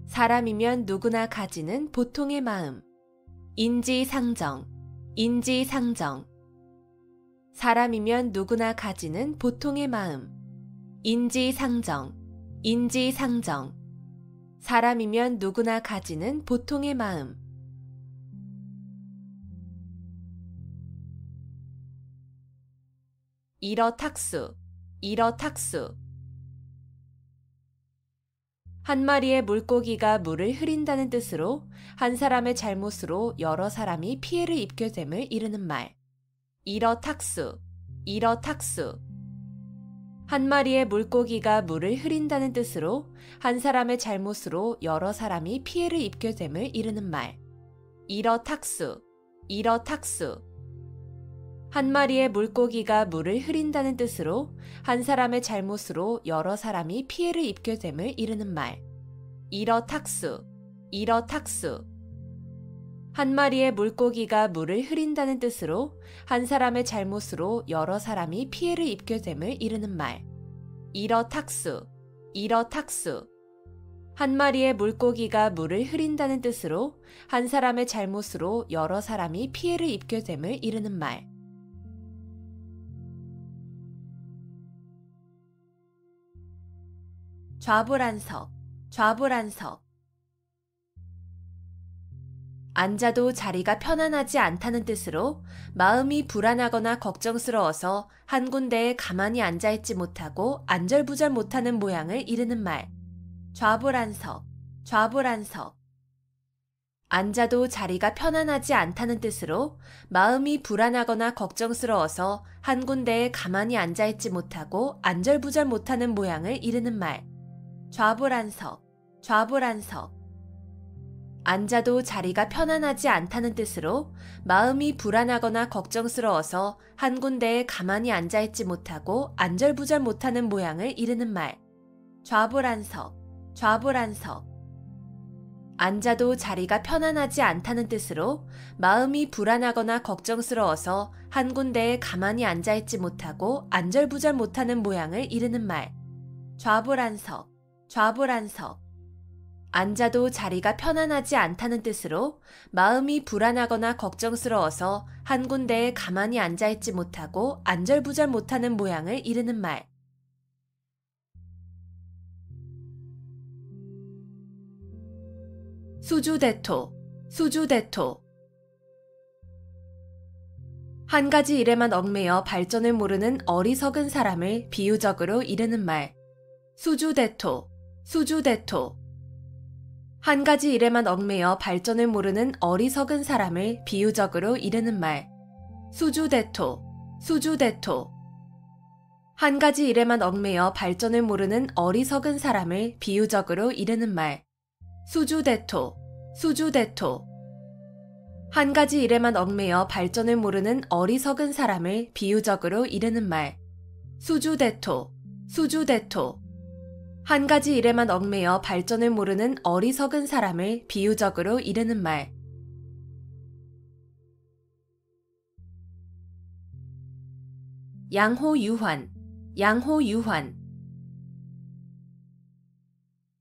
사람이면 누구나 가지는 보통의 마음. 인지상정, 인지상정. 사람이면 누구나 가지는 보통의 마음. 인지상정, 인지상정. 사람이면 누구나 가지는 보통의 마음. 일어탁수, 일어탁수. 한 마리의 물고기가 물을 흐린다는 뜻으로 한 사람의 잘못으로 여러 사람이 피해를 입게 됨을 이르는 말. 일어탁수, 일어탁수. 한 마리의 물고기가 물을 흐린다는 뜻으로 한 사람의 잘못으로 여러 사람이 피해를 입게 됨을 이르는 말. 일어탁수, 일어탁수. 한 마리의 물고기가 물을 흐린다는 뜻으로 한 사람의 잘못으로 여러 사람이 피해를 입게 됨을 이르는 말. 일어탁수, 일어탁수. 한 마리의 물고기가 물을 흐린다는 뜻으로 한 사람의 잘못으로 여러 사람이 피해를 입게 됨을 이르는 말. 일어탁수, 일어탁수. 한 마리의 물고기가 물을 흐린다는 뜻으로 한 사람의 잘못으로 여러 사람이 피해를 입게 됨을 이르는 말. 좌불안석, 좌불안석. 앉아도 자리가 편안하지 않다는 뜻으로 마음이 불안하거나 걱정스러워서 한 군데에 가만히 앉아있지 못하고 안절부절 못하는 모양을 이르는 말. 좌불안석, 좌불안석. 앉아도 자리가 편안하지 않다는 뜻으로 마음이 불안하거나 걱정스러워서 한 군데에 가만히 앉아있지 못하고 안절부절 못하는 모양을 이르는 말. 좌불안석, 좌불안석. 앉아도 자리가 편안하지 않다는 뜻으로 마음이 불안하거나 걱정스러워서 한 군데에 가만히 앉아있지 못하고 안절부절 못하는 모양을 이르는 말. 좌불안석, 좌불안석. 앉아도 자리가 편안하지 않다는 뜻으로 마음이 불안하거나 걱정스러워서 한 군데에 가만히 앉아있지 못하고 안절부절 못하는 모양을 이르는 말. 좌불안석, 좌불안석. 앉아도 자리가 편안하지 않다는 뜻으로 마음이 불안하거나 걱정스러워서 한 군데에 가만히 앉아있지 못하고 안절부절 못하는 모양을 이르는 말. 수주대토, 수주대토. 한 가지 일에만 얽매여 발전을 모르는 어리석은 사람을 비유적으로 이르는 말. 수주대토, 수주대토. 한 가지 일에만 얽매여 발전을 모르는 어리석은 사람을 비유적으로 이르는 말. 수주대토, 수주대토. 한 가지 일에만 얽매여 발전을 모르는 어리석은 사람을 비유적으로 이르는 말. 수주대토, 수주대토. 한 가지 일에만 얽매여 발전을 모르는 어리석은 사람을 비유적으로 이르는 말. 수주대토, 수주대토. 한 가지 일에만 얽매여 발전을 모르는 어리석은 사람을 비유적으로 이르는 말. 양호유환, 양호유환.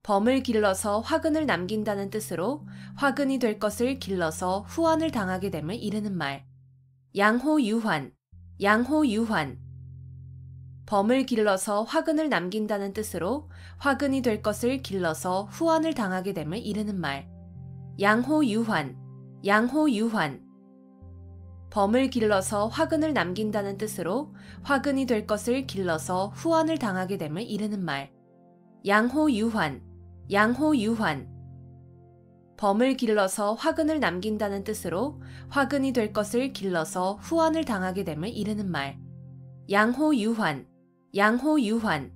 범을 길러서 화근을 남긴다는 뜻으로 화근이 될 것을 길러서 후환을 당하게 됨을 이르는 말. 양호유환, 양호유환. 범을 길러서 화근을 남긴다는 뜻으로 화근이 될 것을 길러서 후환을 당하게 됨을 이르는 말. 양호유환, 양호유환. 범을 길러서 화근을 남긴다는 뜻으로 화근이 될 것을 길러서 후환을 당하게 됨을 이르는 말. 양호유환, 양호유환. 범을 길러서 화근을 남긴다는 뜻으로 화근이 될 것을 길러서 후환을 당하게 됨을 이르는 말. 양호유환, 양호유환.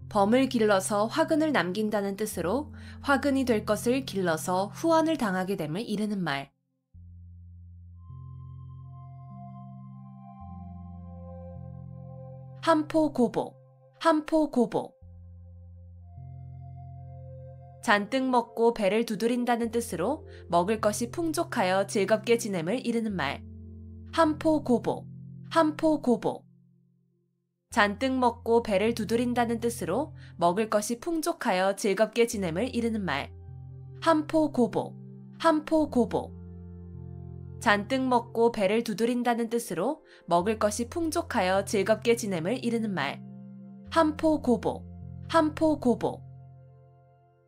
범을 길러서 화근을 남긴다는 뜻으로 화근이 될 것을 길러서 후환을 당하게 됨을 이르는 말. 한포고복, 한포고복. 잔뜩 먹고 배를 두드린다는 뜻으로 먹을 것이 풍족하여 즐겁게 지냄을 이르는 말. 한포고복, 한포고복. 잔뜩 먹고 배를 두드린다는 뜻으로 먹을 것이 풍족하여 즐겁게 지냄을 이르는 말. 한포고복, 한포고복. 잔뜩 먹고 배를 두드린다는 뜻으로 먹을 것이 풍족하여 즐겁게 지냄을 이르는 말. 한포고복, 한포고복.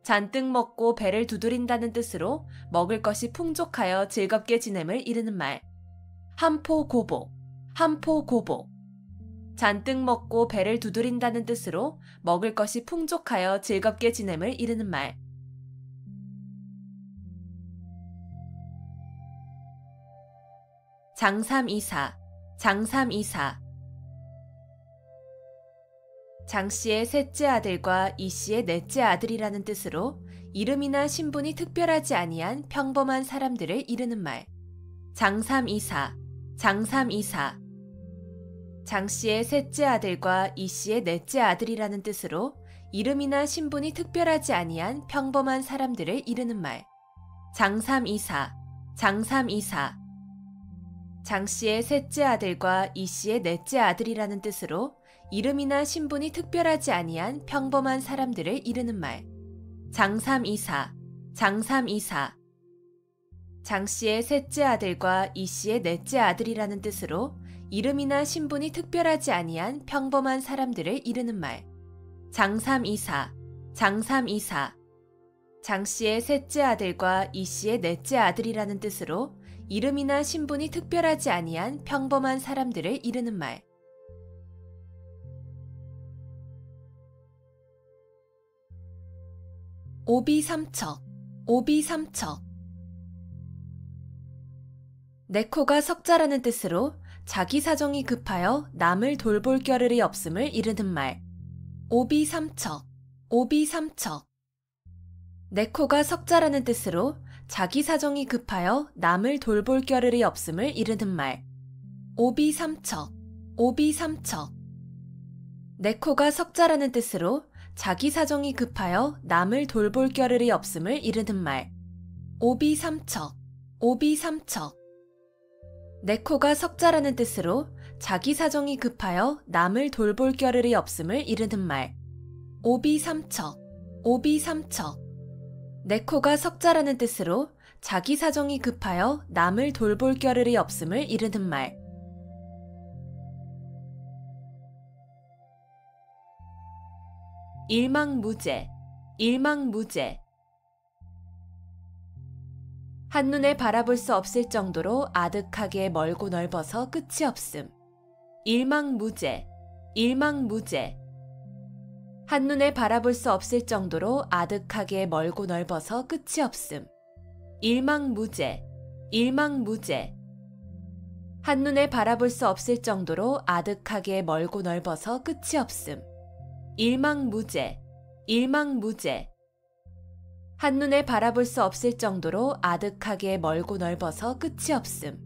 잔뜩 먹고 배를 두드린다는 뜻으로 먹을 것이 풍족하여 즐겁게 지냄을 이르는 말. 한포고복, 한포고복. 잔뜩 먹고 배를 두드린다는 뜻으로 먹을 것이 풍족하여 즐겁게 지냄을 이르는 말. 장삼이사, 장삼이사. 장씨의 셋째 아들과 이씨의 넷째 아들이라는 뜻으로 이름이나 신분이 특별하지 아니한 평범한 사람들을 이르는 말. 장삼이사, 장삼이사. 장씨의 셋째 아들과 이씨의 넷째 아들이라는 뜻으로 이름이나 신분이 특별하지 아니한 평범한 사람들을 이르는 말. 장삼이사, 장삼이사. 장씨의 셋째 아들과 이씨의 넷째 아들이라는 뜻으로 이름이나 신분이 특별하지 아니한 평범한 사람들을 이르는 말. 장삼이사, 장삼이사. 장씨의 셋째 아들과 이씨의 넷째 아들이라는 뜻으로 이름이나 신분이 특별하지 아니한 평범한 사람들을 이르는 말. 장삼이사, 장삼이사. 장씨의 셋째 아들과 이씨의 넷째 아들이라는 뜻으로 이름이나 신분이 특별하지 아니한 평범한 사람들을 이르는 말. 오비삼척, 오비삼척. 내 코가 석자라는 뜻으로 자기 사정이 급하여 남을 돌볼 겨를이 없음을 이르는 말. 오비삼척, 오비삼척. 내 코가 석자라는 뜻으로 자기 사정이 급하여 남을 돌볼 겨를이 없음을 이르는 말. 오비삼척, 오비삼척. 내 코가 석자라는 뜻으로 자기 사정이 급하여 남을 돌볼 겨를이 없음을 이르는 말. 오비삼척, 오비삼척. 내 코가 석자라는 뜻으로 자기 사정이 급하여 남을 돌볼 겨를이 없음을 이르는 말. 오비삼척, 오비삼척. 내 코가 석자라는 뜻으로 자기 사정이 급하여 남을 돌볼 겨를이 없음을 이르는 말. 일망무제, 일망무제. 한눈에 바라볼 수 없을 정도로 아득하게 멀고 넓어서 끝이 없음. 일망무제, 일망무제. 한눈에 바라볼 수 없을 정도로 아득하게 멀고 넓어서 끝이 없음. 일망무제, 일망무제. 한눈에 바라볼 수 없을 정도로 아득하게 멀고 넓어서 끝이 없음. 일망무제, 일망무제. 한눈에 바라볼 수 없을 정도로 아득하게 멀고 넓어서 끝이 없음.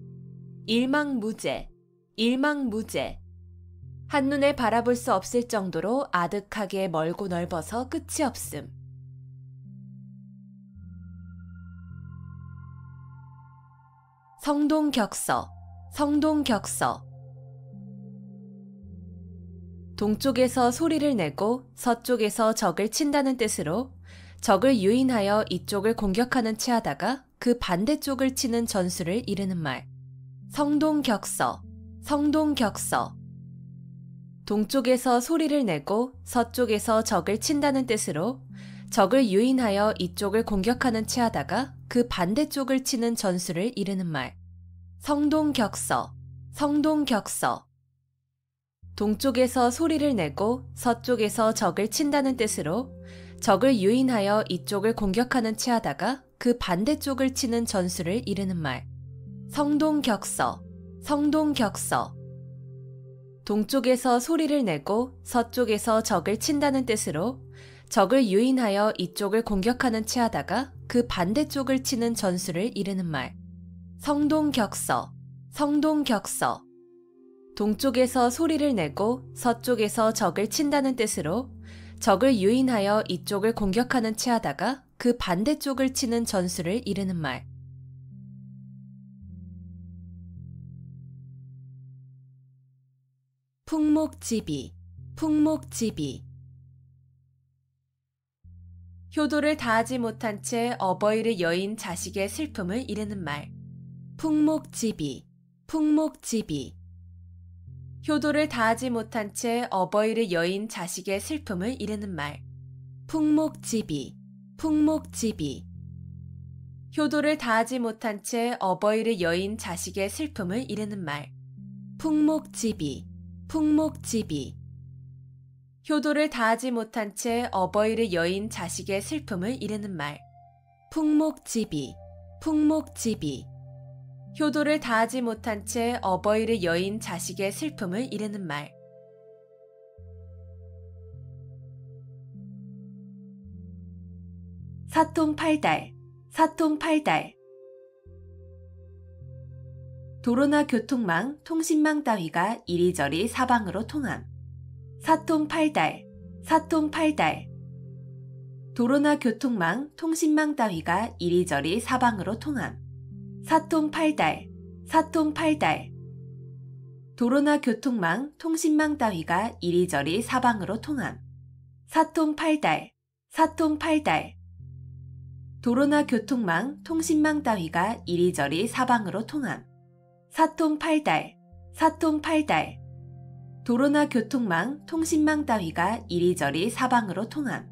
일망무제, 일망무제. 한눈에 바라볼 수 없을 정도로 아득하게 멀고 넓어서 끝이 없음. 성동격서, 성동격서. 동쪽에서 소리를 내고 서쪽에서 적을 친다는 뜻으로 적을 유인하여 이쪽을 공격하는 체하다가 그 반대쪽을 치는 전술을 이르는 말. 성동격서, 성동격서. 동쪽에서 소리를 내고 서쪽에서 적을 친다는 뜻으로 적을 유인하여 이쪽을 공격하는 체하다가 그 반대쪽을 치는 전술을 이르는 말. 성동격서, 성동격서. 동쪽에서 소리를 내고 서쪽에서 적을 친다는 뜻으로 적을 유인하여 이쪽을 공격하는 체하다가 그 반대쪽을 치는 전술을 이르는 말. 성동격서, 성동격서. 동쪽에서 소리를 내고 서쪽에서 적을 친다는 뜻으로 적을 유인하여 이쪽을 공격하는 체하다가 그 반대쪽을 치는 전술을 이르는 말. 성동격서, 성동격서. 동쪽에서 소리를 내고 서쪽에서 적을 친다는 뜻으로 적을 유인하여 이쪽을 공격하는 체하다가 그 반대쪽을 치는 전술을 이르는 말. 풍목지비, 풍목지비. 효도를 다하지 못한 채 어버이를 여인 자식의 슬픔을 이르는 말. 풍목지비, 풍목지비. 효도를 다하지 못한 채 어버이를 여인 자식의 슬픔을 이르는 말. 풍목지비, 풍목지비. 효도를 다하지 못한 채 어버이를 여인 자식의 슬픔을 이르는 말. 풍목지비, 풍목지비. 효도를 다하지 못한 채 어버이를 여인 자식의 슬픔을 이르는 말. 풍목지비, 풍목지비. 효도를 다하지 못한 채 어버이를 여인 자식의 슬픔을 이르는 말. 사통팔달, 사통팔달. 도로나 교통망, 통신망 따위가 이리저리 사방으로 통함. 사통팔달, 사통팔달. 도로나 교통망, 통신망 따위가 이리저리 사방으로 통함. 사통팔달, 사통팔달. 도로나 교통망, 통신망 따위가 이리저리 사방으로 통함. 사통팔달, 사통팔달. 도로나 교통망, 통신망 따위가 이리저리 사방으로 통함. 사통팔달, 사통팔달. 도로나 교통망, 통신망 따위가 이리저리 사방으로 통함.